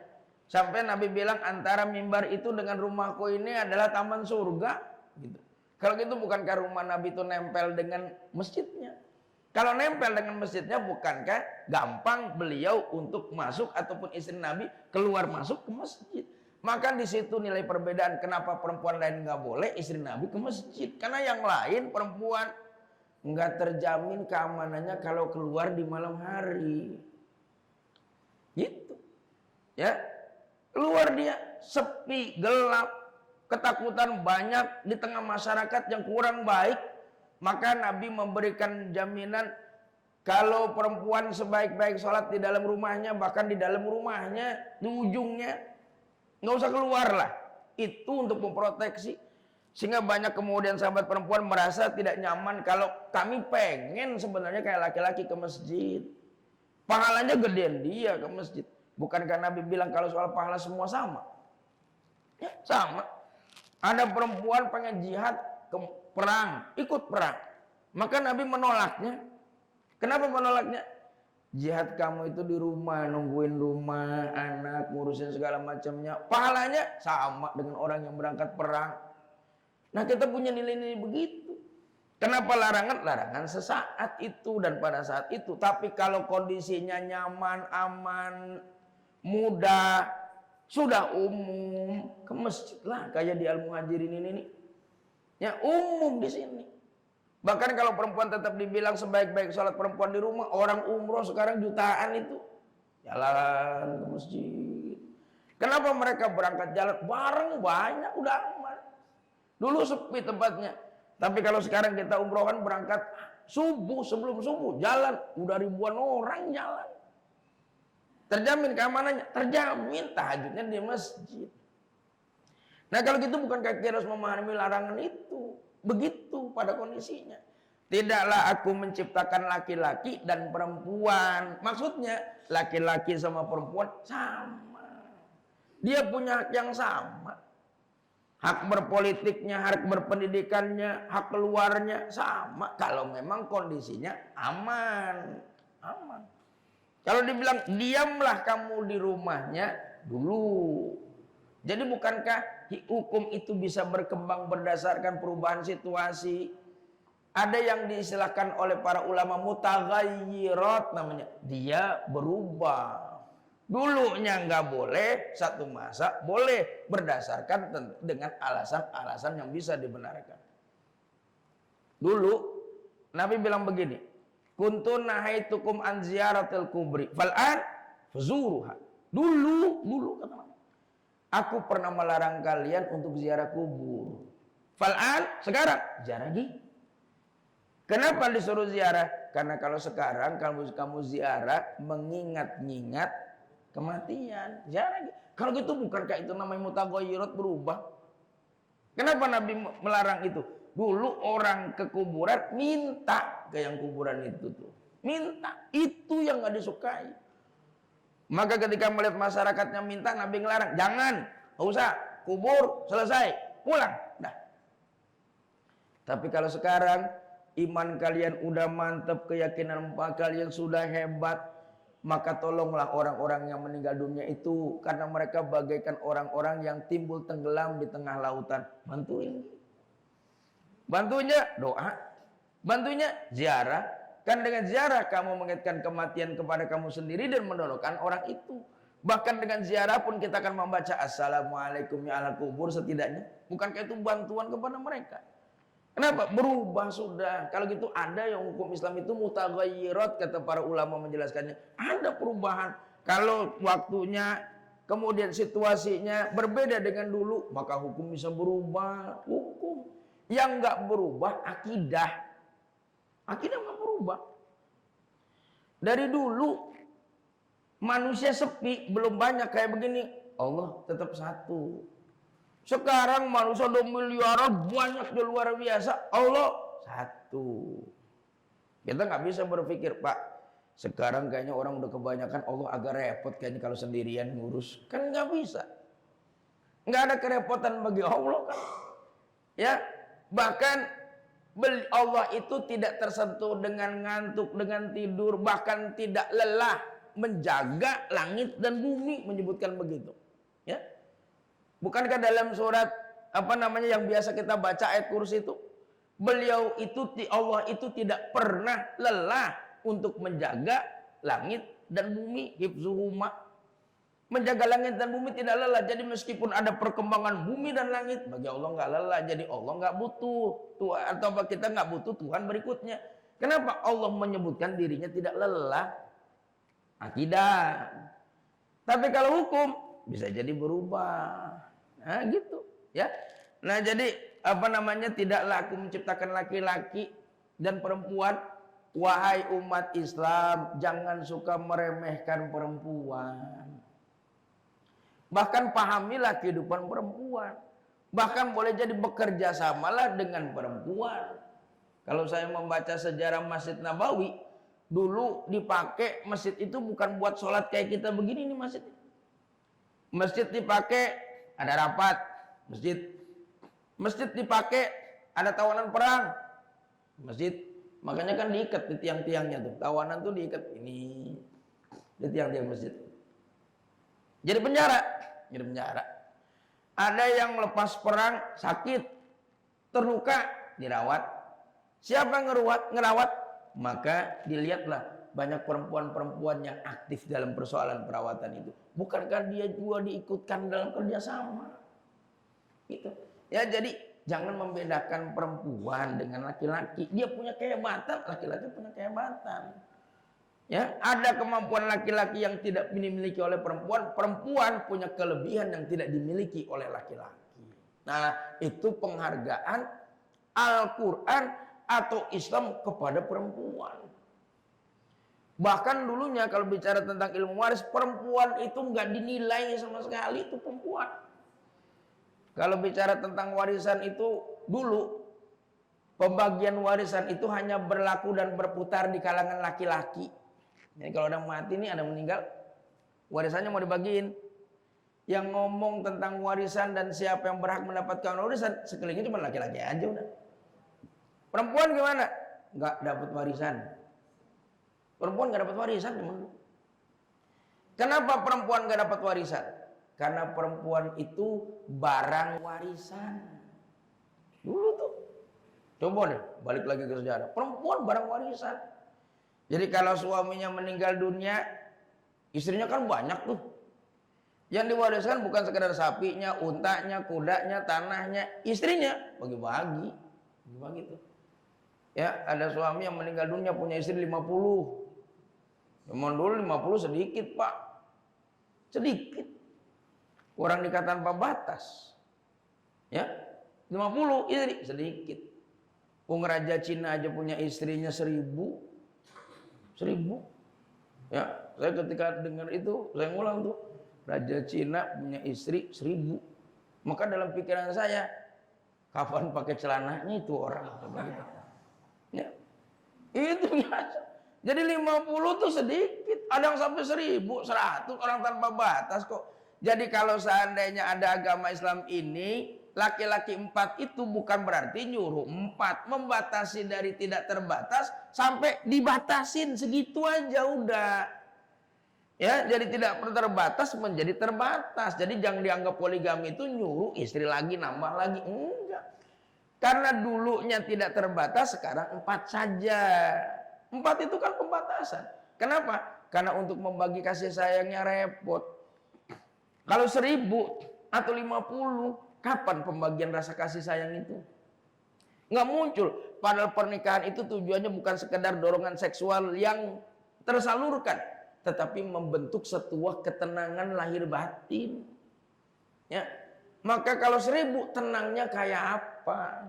Sampai Nabi bilang antara mimbar itu dengan rumahku ini adalah taman surga. Gitu. Kalau gitu bukankah rumah Nabi itu nempel dengan masjidnya? Kalau nempel dengan masjidnya bukankah gampang beliau untuk masuk ataupun istri Nabi keluar masuk ke masjid? Maka di situ nilai perbedaan kenapa perempuan lain nggak boleh, istri Nabi ke masjid. Karena yang lain perempuan nggak terjamin keamanannya kalau keluar di malam hari. Gitu. Ya. Keluar dia sepi, gelap, ketakutan banyak di tengah masyarakat yang kurang baik. Maka Nabi memberikan jaminan kalau perempuan sebaik-baik sholat di dalam rumahnya, bahkan di dalam rumahnya, di ujungnya, nggak usah keluar lah. Itu untuk memproteksi. Sehingga banyak kemudian sahabat perempuan merasa tidak nyaman kalau kami pengen sebenarnya kayak laki-laki ke masjid. Pahalanya gedean dia ke masjid. Bukankah Nabi bilang kalau soal pahala semua sama? Ya, sama. Ada perempuan pengen jihad ke perang, ikut perang. Maka Nabi menolaknya. Kenapa menolaknya? Jihad kamu itu di rumah, nungguin rumah, anak, ngurusin segala macamnya. Pahalanya sama dengan orang yang berangkat perang. Nah kita punya nilai-nilai begitu. Kenapa larangan? Larangan sesaat itu dan pada saat itu. Tapi kalau kondisinya nyaman, aman, mudah, sudah umum, ke masjid lah kayak di Al-Muhajirin ini. Ya umum di sini. Bahkan kalau perempuan tetap dibilang sebaik-baik sholat perempuan di rumah, orang umroh sekarang jutaan itu jalan ke masjid. Kenapa mereka berangkat jalan bareng banyak udah aman. Dulu sepi tempatnya. Tapi kalau sekarang kita umroh kan berangkat subuh, sebelum subuh jalan udah ribuan orang jalan. Terjamin keamanannya, terjamin tahajudnya di masjid. Nah kalau gitu bukankah kita harus memahami larangan itu? Begitu pada kondisinya. Tidaklah aku menciptakan laki-laki dan perempuan. Maksudnya laki-laki sama perempuan sama. Dia punya hak yang sama. Hak berpolitiknya, hak berpendidikannya, hak keluarnya sama. Kalau memang kondisinya aman. Aman. Kalau dibilang diamlah kamu di rumahnya dulu. Jadi bukankah hukum itu bisa berkembang berdasarkan perubahan situasi? Ada yang diistilahkan oleh para ulama mutaghayyirat namanya. Dia berubah. Dulunya nggak boleh, satu masa boleh berdasarkan dengan alasan-alasan yang bisa dibenarkan. Dulu Nabi bilang begini. Kuntun nahaitukum an ziyaratil kubri fal'an fazuruha. Dulu kata Nabi. Aku pernah melarang kalian untuk ziarah kubur. Fal'an sekarang ziarah lagi. Kenapa disuruh ziarah? Karena kalau sekarang kamu ziarah mengingat-ingat kematian. Ziarah lagi. Kalau gitu bukankah itu namanya mutaghayyirat berubah? Kenapa Nabi melarang itu? Dulu orang ke kuburan minta ke yang kuburan itu tuh. Minta. Itu yang gak disukai. Maka ketika melihat masyarakatnya minta, Nabi ngelarang. Jangan. Gak usah. Kubur. Selesai. Pulang. Dah. Tapi kalau sekarang iman kalian udah mantap, keyakinan kalian sudah hebat, maka tolonglah orang-orang yang meninggal dunia itu. Karena mereka bagaikan orang-orang yang timbul tenggelam di tengah lautan. Bantuin. Bantunya doa, bantunya ziarah. Kan dengan ziarah kamu mengingatkan kematian kepada kamu sendiri dan mendoakan orang itu. Bahkan dengan ziarah pun kita akan membaca assalamualaikum ya ala kubur setidaknya. Bukankah itu bantuan kepada mereka? Kenapa? Berubah sudah. Kalau gitu ada yang hukum Islam itu mutaghayyirat, kata para ulama menjelaskannya. Ada perubahan. Kalau waktunya kemudian situasinya berbeda dengan dulu, maka hukum bisa berubah. Hukum. Yang nggak berubah akidah. Akidah nggak berubah. Dari dulu manusia sepi, belum banyak kayak begini. Allah tetap satu. Sekarang manusia udah miliaran, banyak di luar biasa. Allah satu. Kita nggak bisa berpikir, Pak, sekarang kayaknya orang udah kebanyakan, Allah agak repot kayaknya kalau sendirian ngurus. Kan nggak bisa. Nggak ada kerepotan bagi Allah kan. Ya, bahkan Allah itu tidak tersentuh dengan ngantuk, dengan tidur, bahkan tidak lelah menjaga langit dan bumi, menyebutkan begitu. Ya, bukankah dalam surat yang biasa kita baca ayat kursi itu, beliau itu Allah itu tidak pernah lelah untuk menjaga langit dan bumi, hifzuhuma. Menjaga langit dan bumi tidak lelah. Jadi meskipun ada perkembangan bumi dan langit, bagi Allah nggak lelah. Jadi Allah nggak butuh Tuhan, atau kita nggak butuh Tuhan berikutnya. Kenapa Allah menyebutkan dirinya tidak lelah? Akidah. Tapi kalau hukum bisa jadi berubah. Nah gitu ya. Nah jadi tidaklah aku menciptakan laki-laki dan perempuan. Wahai umat Islam, jangan suka meremehkan perempuan. Bahkan pahamilah kehidupan perempuan. Bahkan boleh jadi bekerja samalah dengan perempuan. Kalau saya membaca sejarah Masjid Nabawi, dulu dipakai masjid itu bukan buat sholat kayak kita begini nih masjid. Masjid dipakai ada rapat, masjid dipakai ada tawanan perang, masjid. Makanya kan diikat di tiang-tiangnya tuh, tawanan tuh diikat ini di tiang-tiang masjid. Jadi penjara. Ada yang lepas perang sakit, terluka, dirawat. Siapa yang ngerawat? Maka dilihatlah banyak perempuan-perempuan yang aktif dalam persoalan perawatan itu. Bukankah dia juga diikutkan dalam kerjasama? Gitu. Ya jadi jangan membedakan perempuan dengan laki-laki. Dia punya kehebatan, laki-laki punya kehebatan. Ya, ada kemampuan laki-laki yang tidak dimiliki oleh perempuan, perempuan punya kelebihan yang tidak dimiliki oleh laki-laki. Nah, itu penghargaan Al-Quran atau Islam kepada perempuan. Bahkan dulunya kalau bicara tentang ilmu waris, perempuan itu nggak dinilai sama sekali, itu perempuan. Kalau bicara tentang warisan itu dulu, pembagian warisan itu hanya berlaku dan berputar di kalangan laki-laki. Jadi kalau ada mati nih, ada meninggal, warisannya mau dibagiin. Yang ngomong tentang warisan dan siapa yang berhak mendapatkan warisan, sekelilingnya cuma laki-laki aja udah. Perempuan gimana? Nggak dapat warisan. Perempuan nggak dapat warisan memang. Kenapa perempuan nggak dapat warisan? Karena perempuan itu barang warisan. Dulu tuh. Coba deh, balik lagi ke sejarah. Perempuan barang warisan. Jadi kalau suaminya meninggal dunia, istrinya kan banyak tuh. Yang diwariskan bukan sekedar sapinya, untanya, kudanya, tanahnya, istrinya bagi-bagi. Bagi tuh. Ya, ada suami yang meninggal dunia punya istri 50. Zaman dulu 50 sedikit, Pak. Sedikit. Orang nikah tanpa batas. Ya, 50 istri sedikit. Raja Cina aja punya istrinya 1000. Ya, saya ketika dengar itu, saya ngulang tuh. Raja Cina punya istri 1000. Maka dalam pikiran saya, kapan pakai celananya itu orang? Ya, itu biasa. Jadi 50 tuh sedikit. Ada yang sampai 1000, 100, orang tanpa batas kok. Jadi kalau seandainya ada agama Islam ini, laki-laki 4 itu bukan berarti nyuruh 4. Membatasi dari tidak terbatas sampai dibatasin segitu aja udah. Ya, jadi tidak terbatas menjadi terbatas. Jadi jangan dianggap poligami itu nyuruh istri lagi, nambah lagi. Enggak. Karena dulunya tidak terbatas, sekarang 4 saja. 4 itu kan pembatasan. Kenapa? Karena untuk membagi kasih sayangnya repot. Kalau 1000 atau 50, kapan pembagian rasa kasih sayang itu? Nggak muncul. Padahal pernikahan itu tujuannya bukan sekedar dorongan seksual yang tersalurkan, tetapi membentuk sebuah ketenangan lahir batin. Ya, maka kalau 1000 tenangnya kayak apa?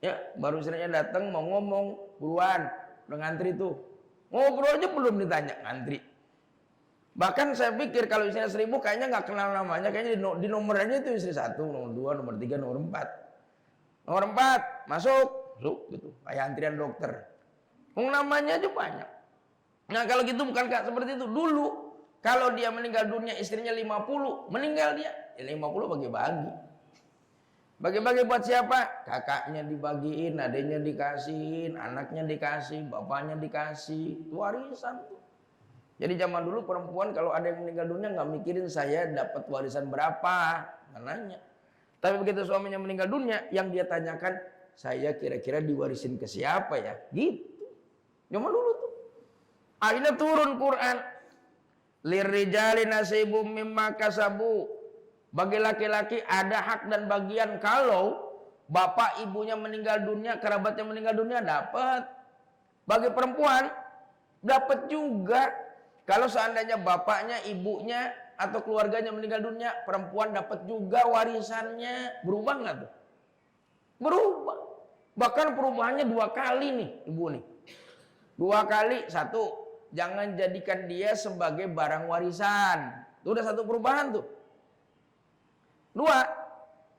Ya, baru istrinya datang mau ngomong, buruan, udah ngantri tuh. Ngobrol aja belum ditanya, ngantri. Bahkan saya pikir kalau istrinya 1000 kayaknya nggak kenal namanya, kayaknya di nomornya itu istri 1, nomor 2, nomor 3, nomor 4. Nomor 4, masuk gitu. Kayak antrian dokter. Namanya aja banyak. Nah kalau gitu bukan seperti itu. Dulu Kalau dia meninggal dunia istrinya 50, meninggal dia, ya 50 bagi-bagi. Bagi-bagi buat siapa? Kakaknya dibagiin, adiknya dikasihin, anaknya dikasih, bapaknya dikasih. Itu warisan tuh. Jadi zaman dulu perempuan kalau ada yang meninggal dunia nggak mikirin saya dapat warisan berapa, nggak nanya. Tapi begitu suaminya meninggal dunia, yang dia tanyakan, saya kira-kira diwarisin ke siapa ya? Gitu. Zaman dulu tuh. Akhirnya turun Quran. Lirijali nasibum mimma kasabu. Bagi laki-laki ada hak dan bagian kalau bapak ibunya meninggal dunia, kerabatnya meninggal dunia dapat. Bagi perempuan dapat juga. Kalau seandainya bapaknya, ibunya atau keluarganya meninggal dunia, perempuan dapat juga warisannya. Berubah nggak tuh? Berubah. Bahkan perubahannya 2 kali nih, ibu nih. 2 kali. Satu, jangan jadikan dia sebagai barang warisan. Itu udah satu perubahan tuh. 2,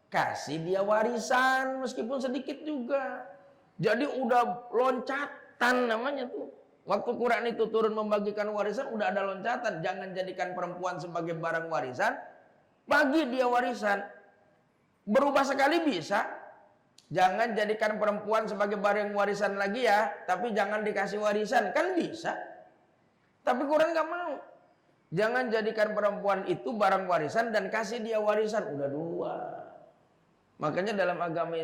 kasih dia warisan meskipun sedikit juga. Jadi udah loncatan namanya tuh. Waktu Quran itu turun membagikan warisan udah ada loncatan. Jangan jadikan perempuan sebagai barang warisan. Bagi dia warisan. Berubah sekali bisa. Jangan jadikan perempuan sebagai barang warisan lagi ya. Tapi jangan dikasih warisan. Kan bisa. Tapi Quran gak mau. Jangan jadikan perempuan itu barang warisan dan kasih dia warisan. Udah 2. Makanya dalam agama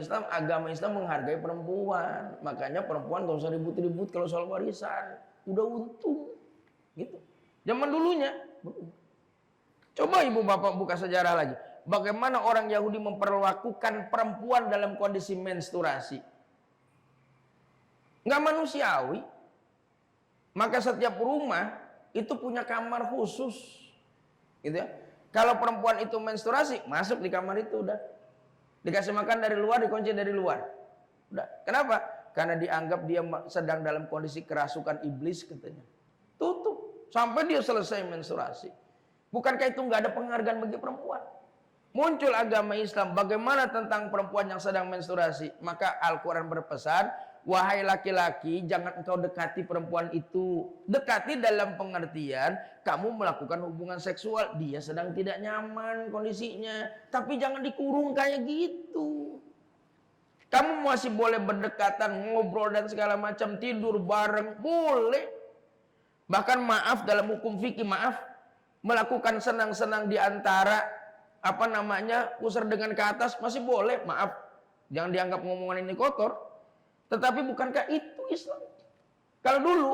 Islam menghargai perempuan. Makanya perempuan gak usah ribut-ribut kalau soal warisan. Udah untung. Gitu. Zaman dulunya. Coba ibu bapak buka sejarah lagi. Bagaimana orang Yahudi memperlakukan perempuan dalam kondisi menstruasi. Gak manusiawi. Maka setiap rumah itu punya kamar khusus, gitu ya. Kalau perempuan itu menstruasi, masuk di kamar itu udah. Dikasih makan dari luar, dikunci dari luar. Udah. Kenapa? Karena dianggap dia sedang dalam kondisi kerasukan iblis katanya. Tutup sampai dia selesai menstruasi. Bukankah itu nggak ada penghargaan bagi perempuan? Muncul agama Islam, bagaimana tentang perempuan yang sedang menstruasi? Maka Al-Quran berpesan, wahai laki-laki, jangan engkau dekati perempuan itu. Dekati dalam pengertian, kamu melakukan hubungan seksual, dia sedang tidak nyaman kondisinya. Tapi jangan dikurung kayak gitu. Kamu masih boleh berdekatan, ngobrol dan segala macam, tidur bareng, boleh. Bahkan maaf dalam hukum fikih, melakukan senang-senang di antara pusar dengan ke atas masih boleh, maaf. Jangan dianggap ngomongan ini kotor. Tetapi bukankah itu Islam? Kalau dulu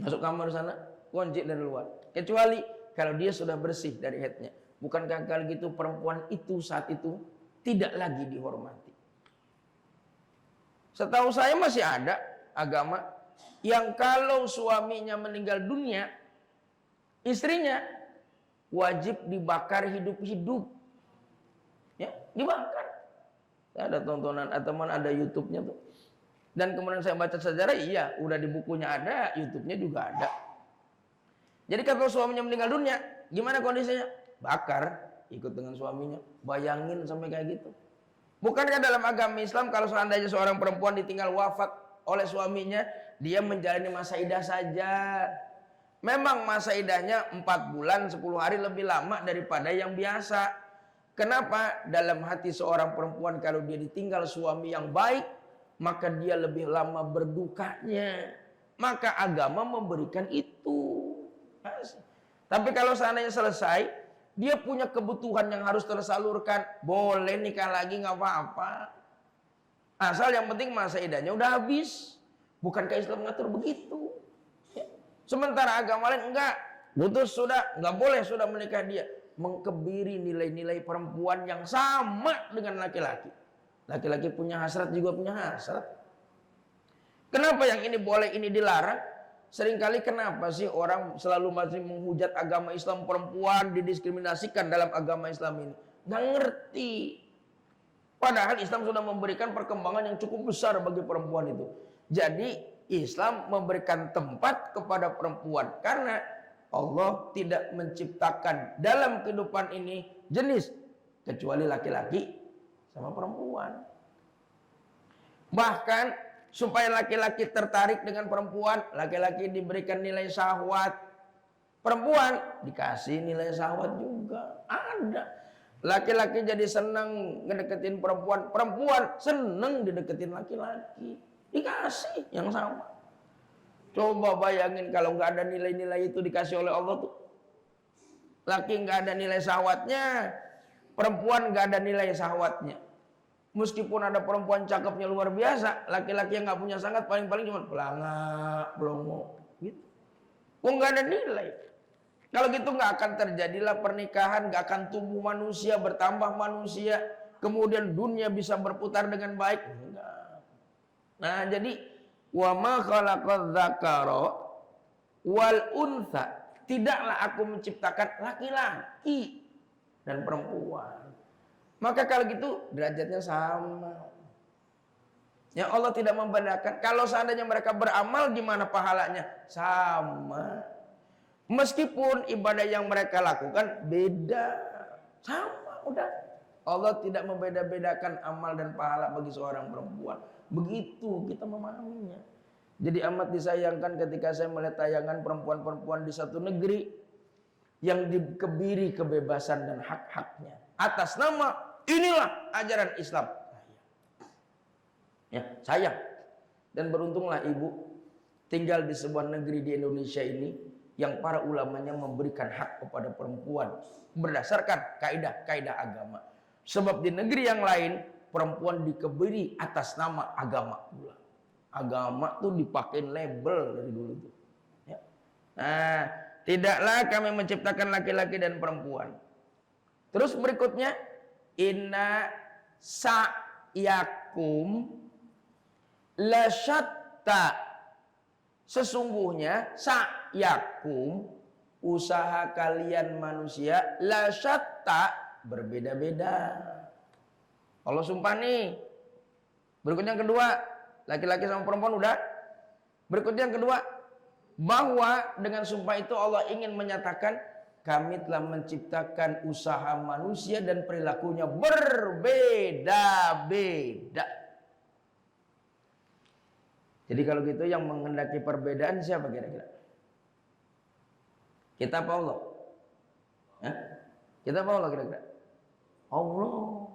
masuk kamar sana, kunci dari luar. Kecuali kalau dia sudah bersih dari haidnya. Bukankah kalau gitu perempuan itu saat itu tidak lagi dihormati? Setahu saya masih ada agama yang kalau suaminya meninggal dunia, istrinya wajib dibakar hidup-hidup. Ya, dibakar. Ada tontonan teman, ada YouTube-nya tuh. Dan kemudian saya baca sejarah, iya, udah di bukunya ada, YouTube-nya juga ada. Jadi kalau suaminya meninggal dunia, gimana kondisinya? Bakar, ikut dengan suaminya. Bayangin sampai kayak gitu. Bukankah dalam agama Islam kalau seandainya seorang perempuan ditinggal wafat oleh suaminya, dia menjalani masa idah saja. Memang masa idahnya 4 bulan 10 hari lebih lama daripada yang biasa. Kenapa? Dalam hati seorang perempuan kalau dia ditinggal suami yang baik, maka dia lebih lama berdukanya. Maka agama memberikan itu. Tapi kalau seandainya selesai, dia punya kebutuhan yang harus tersalurkan, boleh nikah lagi nggak apa-apa. Asal yang penting masa idahnya udah habis. Bukankah Islam mengatur begitu? Sementara agama lain enggak, putus sudah, enggak boleh sudah menikah dia. Mengkebiri nilai-nilai perempuan yang sama dengan laki-laki. Laki-laki punya hasrat juga punya hasrat. Kenapa yang ini boleh, ini dilarang? Seringkali kenapa sih orang selalu masih menghujat agama Islam, perempuan didiskriminasikan dalam agama Islam ini? Nggak ngerti. Padahal Islam sudah memberikan perkembangan yang cukup besar bagi perempuan itu. Jadi Islam memberikan tempat kepada perempuan karena Allah tidak menciptakan dalam kehidupan ini jenis kecuali laki-laki sama perempuan. Bahkan supaya laki-laki tertarik dengan perempuan, laki-laki diberikan nilai syahwat. Perempuan dikasih nilai syahwat juga. Ada. Laki-laki jadi senang ngedeketin perempuan. Perempuan senang dideketin laki-laki. Dikasih yang sama. Coba bayangin kalau nggak ada nilai-nilai itu dikasih oleh Allah tuh. Laki nggak ada nilai syahwatnya. Perempuan nggak ada nilai syahwatnya. Meskipun ada perempuan cakepnya luar biasa. Laki-laki yang nggak punya sangat paling-paling cuma pelangak, pelongo. Gitu. Nggak ada nilai. Kalau gitu nggak akan terjadilah pernikahan, nggak akan tumbuh manusia, bertambah manusia, kemudian dunia bisa berputar dengan baik. Enggak. Nah jadi wa ma khalaqadz dzakara wal untha, tidaklah aku menciptakan laki-laki dan perempuan. Maka kalau gitu derajatnya sama. Ya Allah tidak membedakan. Kalau seandainya mereka beramal gimana pahalanya? Sama. Meskipun ibadah yang mereka lakukan beda, sama udah. Allah tidak membeda-bedakan amal dan pahala bagi seorang perempuan. Begitu kita memahaminya. Jadi amat disayangkan ketika saya melihat tayangan perempuan-perempuan di satu negeri yang dikebiri kebebasan dan hak-haknya atas nama inilah ajaran Islam. Ya, sayang. Dan beruntunglah ibu tinggal di sebuah negeri di Indonesia ini yang para ulamanya memberikan hak kepada perempuan berdasarkan kaidah-kaidah agama. Sebab di negeri yang lain perempuan dikebiri atas nama agama pula. Agama tuh dipakai label dari dulu tuh. Ya. Nah, tidaklah kami menciptakan laki-laki dan perempuan. Terus berikutnya, inna sa'yakum lasyatta. Sesungguhnya sa'yakum, usaha kalian manusia, lasyatta, berbeda-beda. Allah sumpah nih. Berikutnya yang kedua, laki-laki sama perempuan udah. Berikutnya yang kedua, bahwa dengan sumpah itu Allah ingin menyatakan kami telah menciptakan usaha manusia dan perilakunya berbeda-beda. Jadi kalau gitu yang menghendaki perbedaan siapa kira-kira? Kita apa Allah? Hah? Kita apa Allah kira-kira? Allah.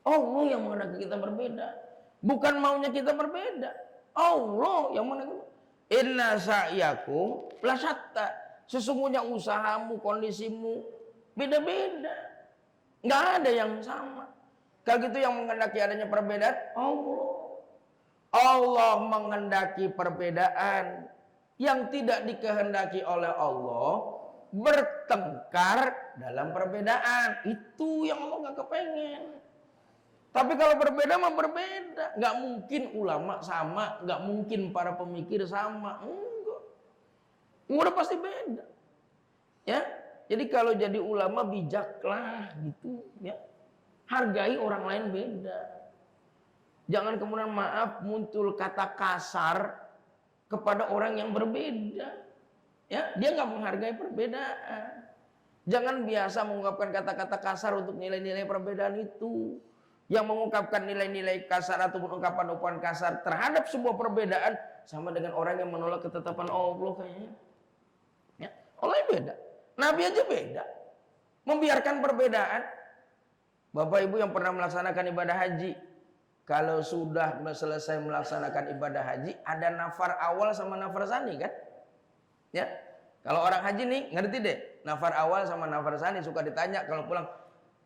Allah yang menghendaki kita berbeda. Bukan maunya kita berbeda. Allah yang menghendaki. Inna sa'yakum lasyatta. Sesungguhnya usahamu, kondisimu beda-beda. Nggak ada yang sama. Kalau gitu yang menghendaki adanya perbedaan Allah. Allah menghendaki perbedaan. Yang tidak dikehendaki oleh Allah bertengkar dalam perbedaan. Itu yang Allah nggak kepengen. Tapi kalau berbeda mah berbeda. Nggak mungkin ulama sama, nggak mungkin para pemikir sama. Enggak. Udah pasti beda. Ya. Jadi kalau jadi ulama bijaklah gitu, ya. Hargai orang lain beda. Jangan kemudian maaf muncul kata kasar kepada orang yang berbeda. Ya, dia nggak menghargai perbedaan. Jangan biasa mengungkapkan kata-kata kasar untuk nilai-nilai perbedaan itu. Yang mengungkapkan nilai-nilai kasar ataupun ungkapan-ungkapan kasar terhadap sebuah perbedaan sama dengan orang yang menolak ketetapan Allah kayaknya. Ya, Allah beda. Nabi aja beda. Membiarkan perbedaan. Bapak Ibu yang pernah melaksanakan ibadah haji, kalau sudah selesai melaksanakan ibadah haji, ada nafar awal sama nafar sani kan? Ya. Kalau orang haji nih, ngerti deh. Nafar awal sama nafar sani suka ditanya kalau pulang,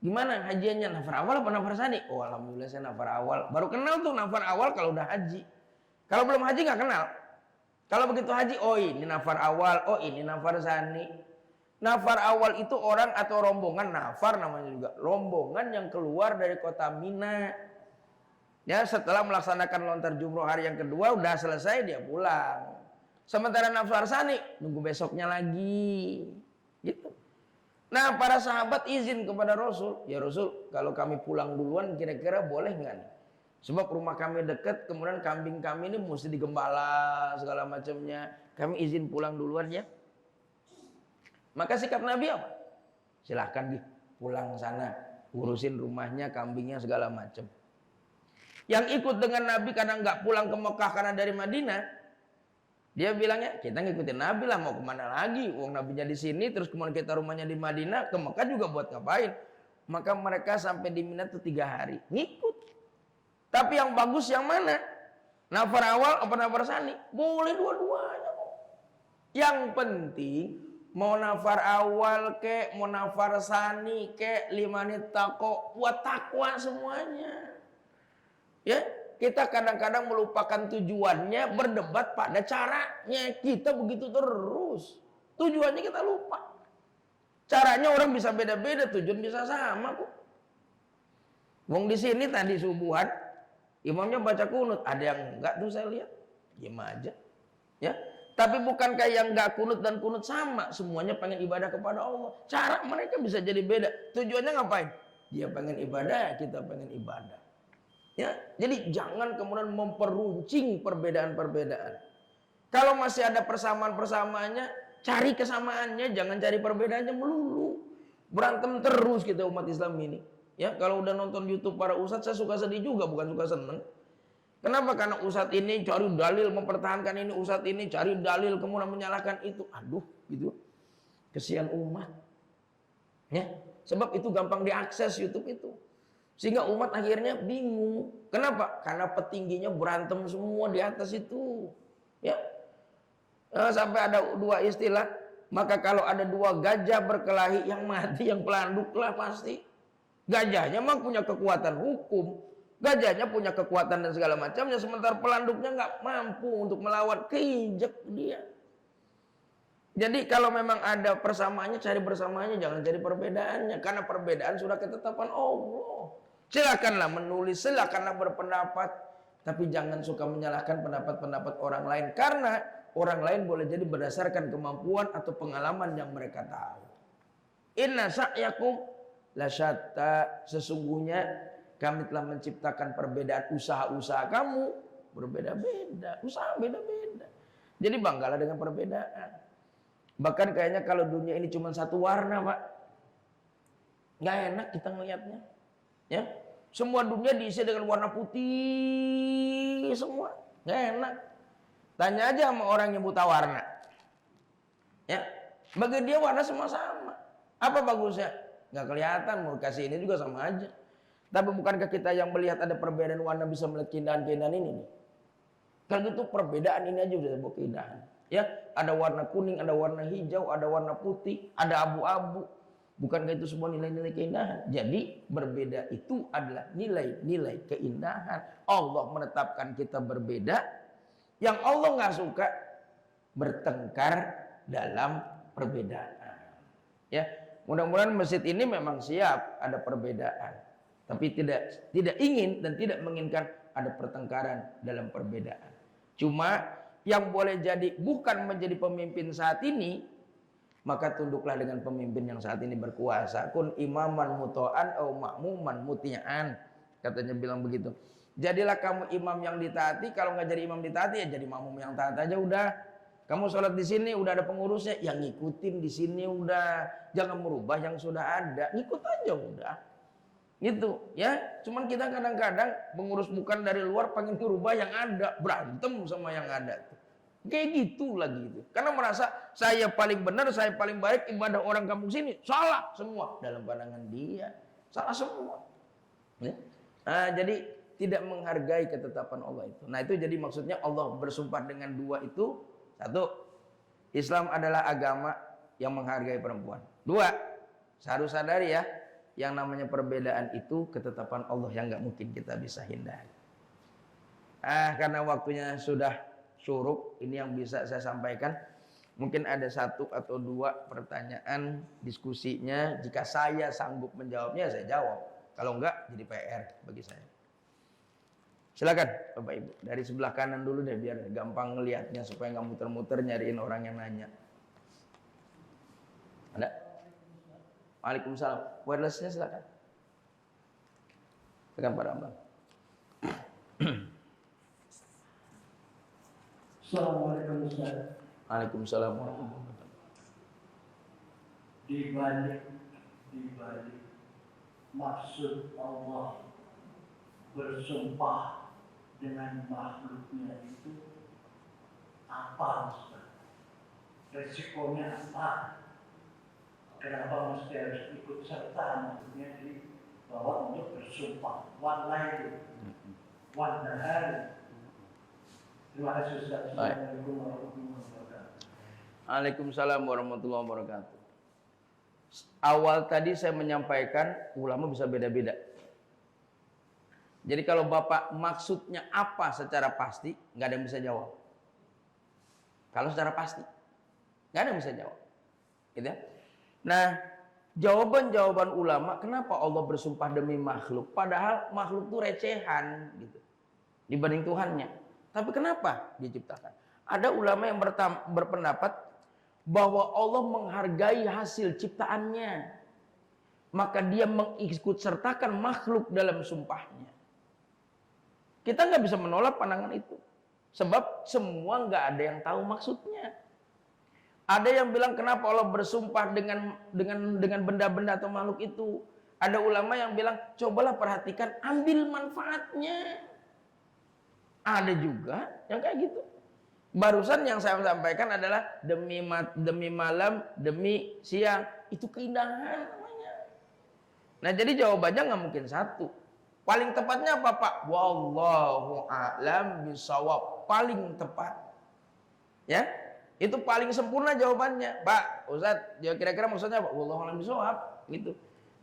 gimana hajiannya? Nafar awal apa nafar sani? Oh, alhamdulillah saya nafar awal. Baru kenal tuh nafar awal kalau udah haji. Kalau belum haji nggak kenal. Kalau begitu haji, oh ini nafar awal, oh ini nafar sani. Nafar awal itu orang atau rombongan, nafar namanya juga. Rombongan yang keluar dari kota Mina. Ya, setelah melaksanakan lontar jumroh hari yang kedua udah selesai dia pulang. Sementara nafar sani nunggu besoknya lagi. Gitu. Nah, para sahabat izin kepada Rasul, ya Rasul, kalau kami pulang duluan kira-kira boleh nggak nih? Sebab rumah kami dekat, kemudian kambing kami ini mesti digembala segala macamnya. Kami izin pulang duluan ya. Maka sikap Nabi apa? Silahkan di pulang sana, urusin rumahnya, kambingnya segala macam. Yang ikut dengan Nabi karena nggak pulang ke Mekah karena dari Madinah, Dia bilangnya kita ngikutin Nabi lah, mau kemana lagi? Uang Nabinya di sini, terus kemudian kita rumahnya di Madinah, ke Mekah juga buat ngapain? Maka mereka sampai di Mina tuh 3 hari ngikut. Tapi yang bagus yang mana? Nafar awal apa nafar sani? Boleh dua-duanya kok. Yang penting mau nafar awal kek, mau nafar sani kek, 5 menit tako, buat takwa semuanya. Ya, kita kadang-kadang melupakan tujuannya, berdebat pada caranya. Kita begitu terus. Tujuannya kita lupa. Caranya orang bisa beda-beda, tujuan bisa sama kok. Wong di sini tadi subuhan, imamnya baca kunut, ada yang enggak tuh saya lihat. Diam aja. Ya. Tapi bukankah yang enggak kunut dan kunut sama, semuanya pengen ibadah kepada Allah. Cara mereka bisa jadi beda. Tujuannya ngapain? Dia pengen ibadah, kita pengen ibadah. Ya, jadi jangan kemudian memperuncing perbedaan-perbedaan. Kalau masih ada persamaan-persamaannya, cari kesamaannya, jangan cari perbedaannya melulu. Berantem terus kita umat Islam ini. Ya, kalau udah nonton YouTube para ustadz, saya suka sedih juga, bukan suka seneng. Kenapa? Karena ustadz ini cari dalil mempertahankan ini, ustadz ini cari dalil kemudian menyalahkan itu. Aduh, gitu. Kesian umat. Ya, sebab itu gampang diakses YouTube itu. Sehingga umat akhirnya bingung. Kenapa? Karena petingginya berantem semua di atas itu. Ya. Sampai ada 2 istilah. Maka kalau ada 2 gajah berkelahi, yang mati yang pelanduk lah pasti. Gajahnya mah punya kekuatan hukum. Gajahnya punya kekuatan dan segala macamnya. Sementara pelanduknya nggak mampu untuk melawan, keinjek dia. Jadi kalau memang ada persamaannya, cari bersamaannya, jangan cari perbedaannya. Karena perbedaan sudah ketetapan Allah. Silakanlah menulis, silakanlah berpendapat, tapi jangan suka menyalahkan pendapat-pendapat orang lain, karena orang lain boleh jadi berdasarkan kemampuan atau pengalaman yang mereka tahu. Inna sa'yakum lasyatta, sesungguhnya kami telah menciptakan perbedaan. Usaha-usaha kamu berbeda-beda, usaha beda-beda. Jadi banggalah dengan perbedaan. Bahkan kayaknya kalau dunia ini cuma satu warna, Pak, nggak enak kita ngelihatnya. Ya, semua dunia diisi dengan warna putih semua, nggak enak. Tanya aja sama orang yang buta warna. Ya, bagi dia warna semua sama. Apa bagusnya? Nggak kelihatan. Mau kasih ini juga sama aja. Tapi bukankah kita yang melihat ada perbedaan warna bisa melihat keindahan-keindahan ini nih? Kalau gitu perbedaan ini aja udah sebuah keindahan. Ya, ada warna kuning, ada warna hijau, ada warna putih, ada abu-abu. Bukankah itu semua nilai-nilai keindahan? Jadi berbeda itu adalah nilai-nilai keindahan. Allah menetapkan kita berbeda. Yang Allah nggak suka bertengkar dalam perbedaan. Ya, mudah-mudahan masjid ini memang siap ada perbedaan, tapi tidak ingin dan tidak menginginkan ada pertengkaran dalam perbedaan. Cuma yang boleh jadi bukan menjadi pemimpin saat ini, maka tunduklah dengan pemimpin yang saat ini berkuasa. Kun imaman muto'an au ma'muman muti'an. Katanya bilang begitu. Jadilah kamu imam yang ditaati. Kalau nggak jadi imam ditaati, ya jadi makmum yang taat aja udah. Kamu sholat di sini udah ada pengurusnya, yang ngikutin di sini udah. Jangan merubah yang sudah ada, ngikut aja udah. Gitu ya. Cuman kita kadang-kadang pengurus bukan dari luar pengen merubah yang ada, berantem sama yang ada. Kayak gitu lagi itu. Karena merasa saya paling benar, saya paling baik, ibadah orang kampung sini salah semua dalam pandangan dia. Salah semua. Ya? Nah, jadi tidak menghargai ketetapan Allah itu. Nah, itu jadi maksudnya Allah bersumpah dengan 2 itu. 1, Islam adalah agama yang menghargai perempuan. 2, harus sadari ya, yang namanya perbedaan itu ketetapan Allah yang nggak mungkin kita bisa hindari. Karena waktunya sudah syuruk, ini yang bisa saya sampaikan. Mungkin ada 1 atau 2 pertanyaan diskusinya. Jika saya sanggup menjawabnya, saya jawab. Kalau enggak, jadi PR bagi saya. Silakan Bapak Ibu. Dari sebelah kanan dulu deh, biar gampang ngelihatnya, supaya nggak muter-muter nyariin orang yang nanya. Ada? Waalaikumsalam. Wirelessnya silakan. Silakan Pak Ramlan. Assalamualaikum Ustaz. Waalaikumsalam warahmatullahi wabarakatuh. Di balik maksud Allah bersumpah dengan makhluknya itu, Apa Ustaz? Resikonya apa? Kenapa mesti harus ikut serta? Maksudnya bahwa untuk bersumpah wallahi wadahari. Terima kasih Ustaz. Assalamualaikum warahmatullahi wabarakatuh. Waalaikumsalam warahmatullahi wabarakatuh. Awal tadi saya menyampaikan ulama bisa beda-beda. Jadi kalau Bapak maksudnya apa secara pasti, nggak ada yang bisa jawab. Kalau secara pasti, nggak ada yang bisa jawab. Gitu ya? Nah, jawaban-jawaban ulama, kenapa Allah bersumpah demi makhluk? Padahal makhluk itu recehan gitu, dibanding Tuhannya. Tapi kenapa diciptakan? Ada ulama yang berpendapat bahwa Allah menghargai hasil ciptaannya, maka dia mengikut sertakan makhluk dalam sumpahnya. Kita nggak bisa menolak pandangan itu, sebab semua nggak ada yang tahu maksudnya. Ada yang bilang kenapa Allah bersumpah dengan benda-benda atau makhluk itu. Ada ulama yang bilang cobalah perhatikan, ambil manfaatnya. Ada juga yang kayak gitu. Barusan yang saya sampaikan adalah demi malam, demi siang. Itu keindahan namanya. Nah jadi jawabannya nggak mungkin satu. Paling tepatnya apa Pak? Wallahu a'lam bishawab. Paling tepat. Ya, itu paling sempurna jawabannya. Pak, Ustaz, kira-kira maksudnya apa? Wallahu a'lam bishawab. Gitu.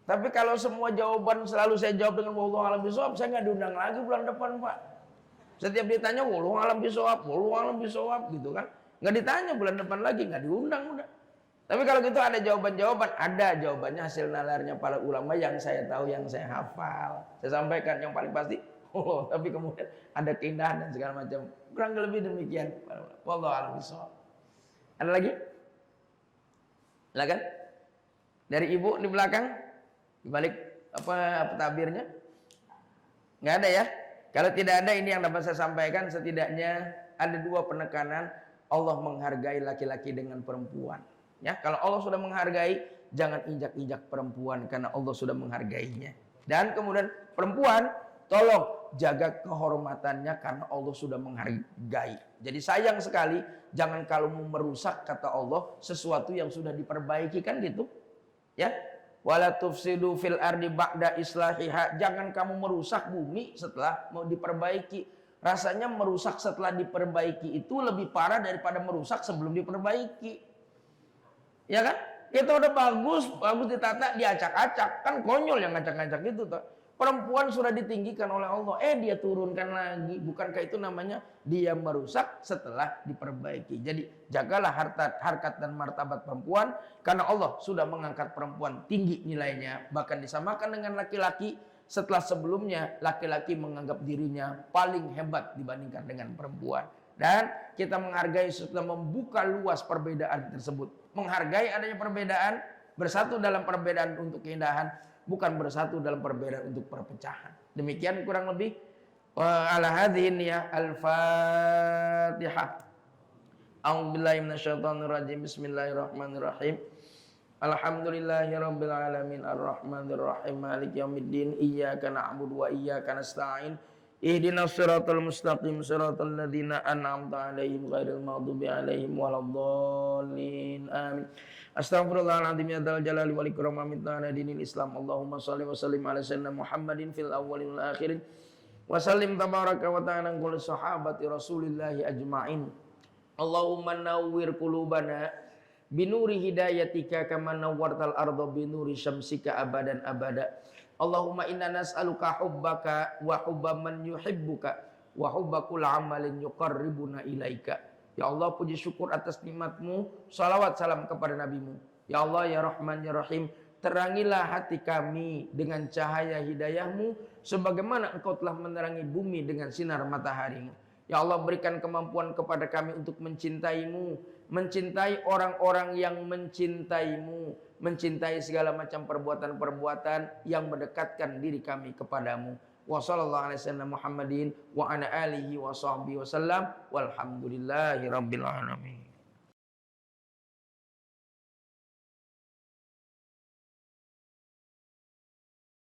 Tapi kalau semua jawaban selalu saya jawab dengan wallahu a'lam bishawab, saya nggak diundang lagi bulan depan Pak. Setiap ditanya wallahu a'lam bishawab, wallahu a'lam bishawab gitu kan. Nggak ditanya bulan depan lagi, nggak diundang udah. Tapi kalau gitu ada jawaban-jawaban, ada jawabannya hasil nalarnya para ulama yang saya tahu, yang saya hafal. Saya sampaikan yang paling pasti. Oh, tapi kemudian ada keindahan dan segala macam. Kurang lebih demikian. Wallahu a'lam bishawab. Ada lagi? Silakan. Dari ibu di belakang, di balik apa tabirnya? Nggak ada ya? Kalau tidak ada, ini yang dapat saya sampaikan, setidaknya ada dua penekanan. Allah menghargai laki-laki dengan perempuan. Ya, kalau Allah sudah menghargai, jangan injak-injak perempuan karena Allah sudah menghargainya. Dan kemudian perempuan, tolong jaga kehormatannya karena Allah sudah menghargai. Jadi sayang sekali, jangan kalau mau merusak kata Allah sesuatu yang sudah diperbaiki, kan gitu. Ya. Wala tufsidu fil ardi ba'da islahiha. Jangan kamu merusak bumi setelah mau diperbaiki. Rasanya merusak setelah diperbaiki itu lebih parah daripada merusak sebelum diperbaiki. Ya kan? Itu udah bagus ditata, diacak-acak. Kan konyol yang ngacak-ngacak gitu toh. Perempuan sudah ditinggikan oleh Allah, dia turunkan lagi. Bukankah itu namanya dia merusak setelah diperbaiki. Jadi jagalah harkat dan martabat perempuan, karena Allah sudah mengangkat perempuan tinggi nilainya, bahkan disamakan dengan laki-laki. Setelah sebelumnya laki-laki menganggap dirinya paling hebat dibandingkan dengan perempuan. Dan kita menghargai setelah membuka luas perbedaan tersebut. Menghargai adanya perbedaan, bersatu dalam perbedaan untuk keindahan, bukan bersatu dalam perbedaan untuk perpecahan. Demikian kurang lebih. Ala hadhihi niyah. Al-Fatihah. A'udzubillahi minasyaitonirrajim. Bismillahirrahmanirrahim. Alhamdulillahirabbil alamin arrahmanir rahim maliki yaumiddin iyyaka na'budu wa iyyaka nasta'in ihdinas siratal mustaqim siratal ladzina an'amta 'alaihim ghairil maghdubi 'alaihim waladdallin amin. Astaghfirullahaladzim ya dzal jalali wal ikram amin ta'ala dinil Islam. Allahumma shalli wa sallim ala sayyidina Muhammadin fil awwalin wal akhirin wa sallim tabaraka wa ta'ala kulli sahabati rasulillahi ajma'in. Allahumma nawwir qulubana binuri hidayatika kama nawwartal arda binuri syamsika abadan abada. Allahumma inna nas'aluka hubbaka wa hubba man yuhibbuka wa hubba kulli amalin yuqarribuna ilaika. Ya Allah, puji syukur atas nikmat-Mu, salawat salam kepada Nabi-Mu. Ya Allah, ya Rahman, ya Rahim, terangilah hati kami dengan cahaya hidayah-Mu sebagaimana Engkau telah menerangi bumi dengan sinar matahari-Mu. Ya Allah, berikan kemampuan kepada kami untuk mencintai-Mu, mencintai orang-orang yang mencintai-Mu, mencintai segala macam perbuatan-perbuatan yang mendekatkan diri kami kepadamu. Wa sallallahu alaihi wasallam Muhammadin wa ala alihi wa sahbihi wasallam walhamdulillahi rabbil alamin.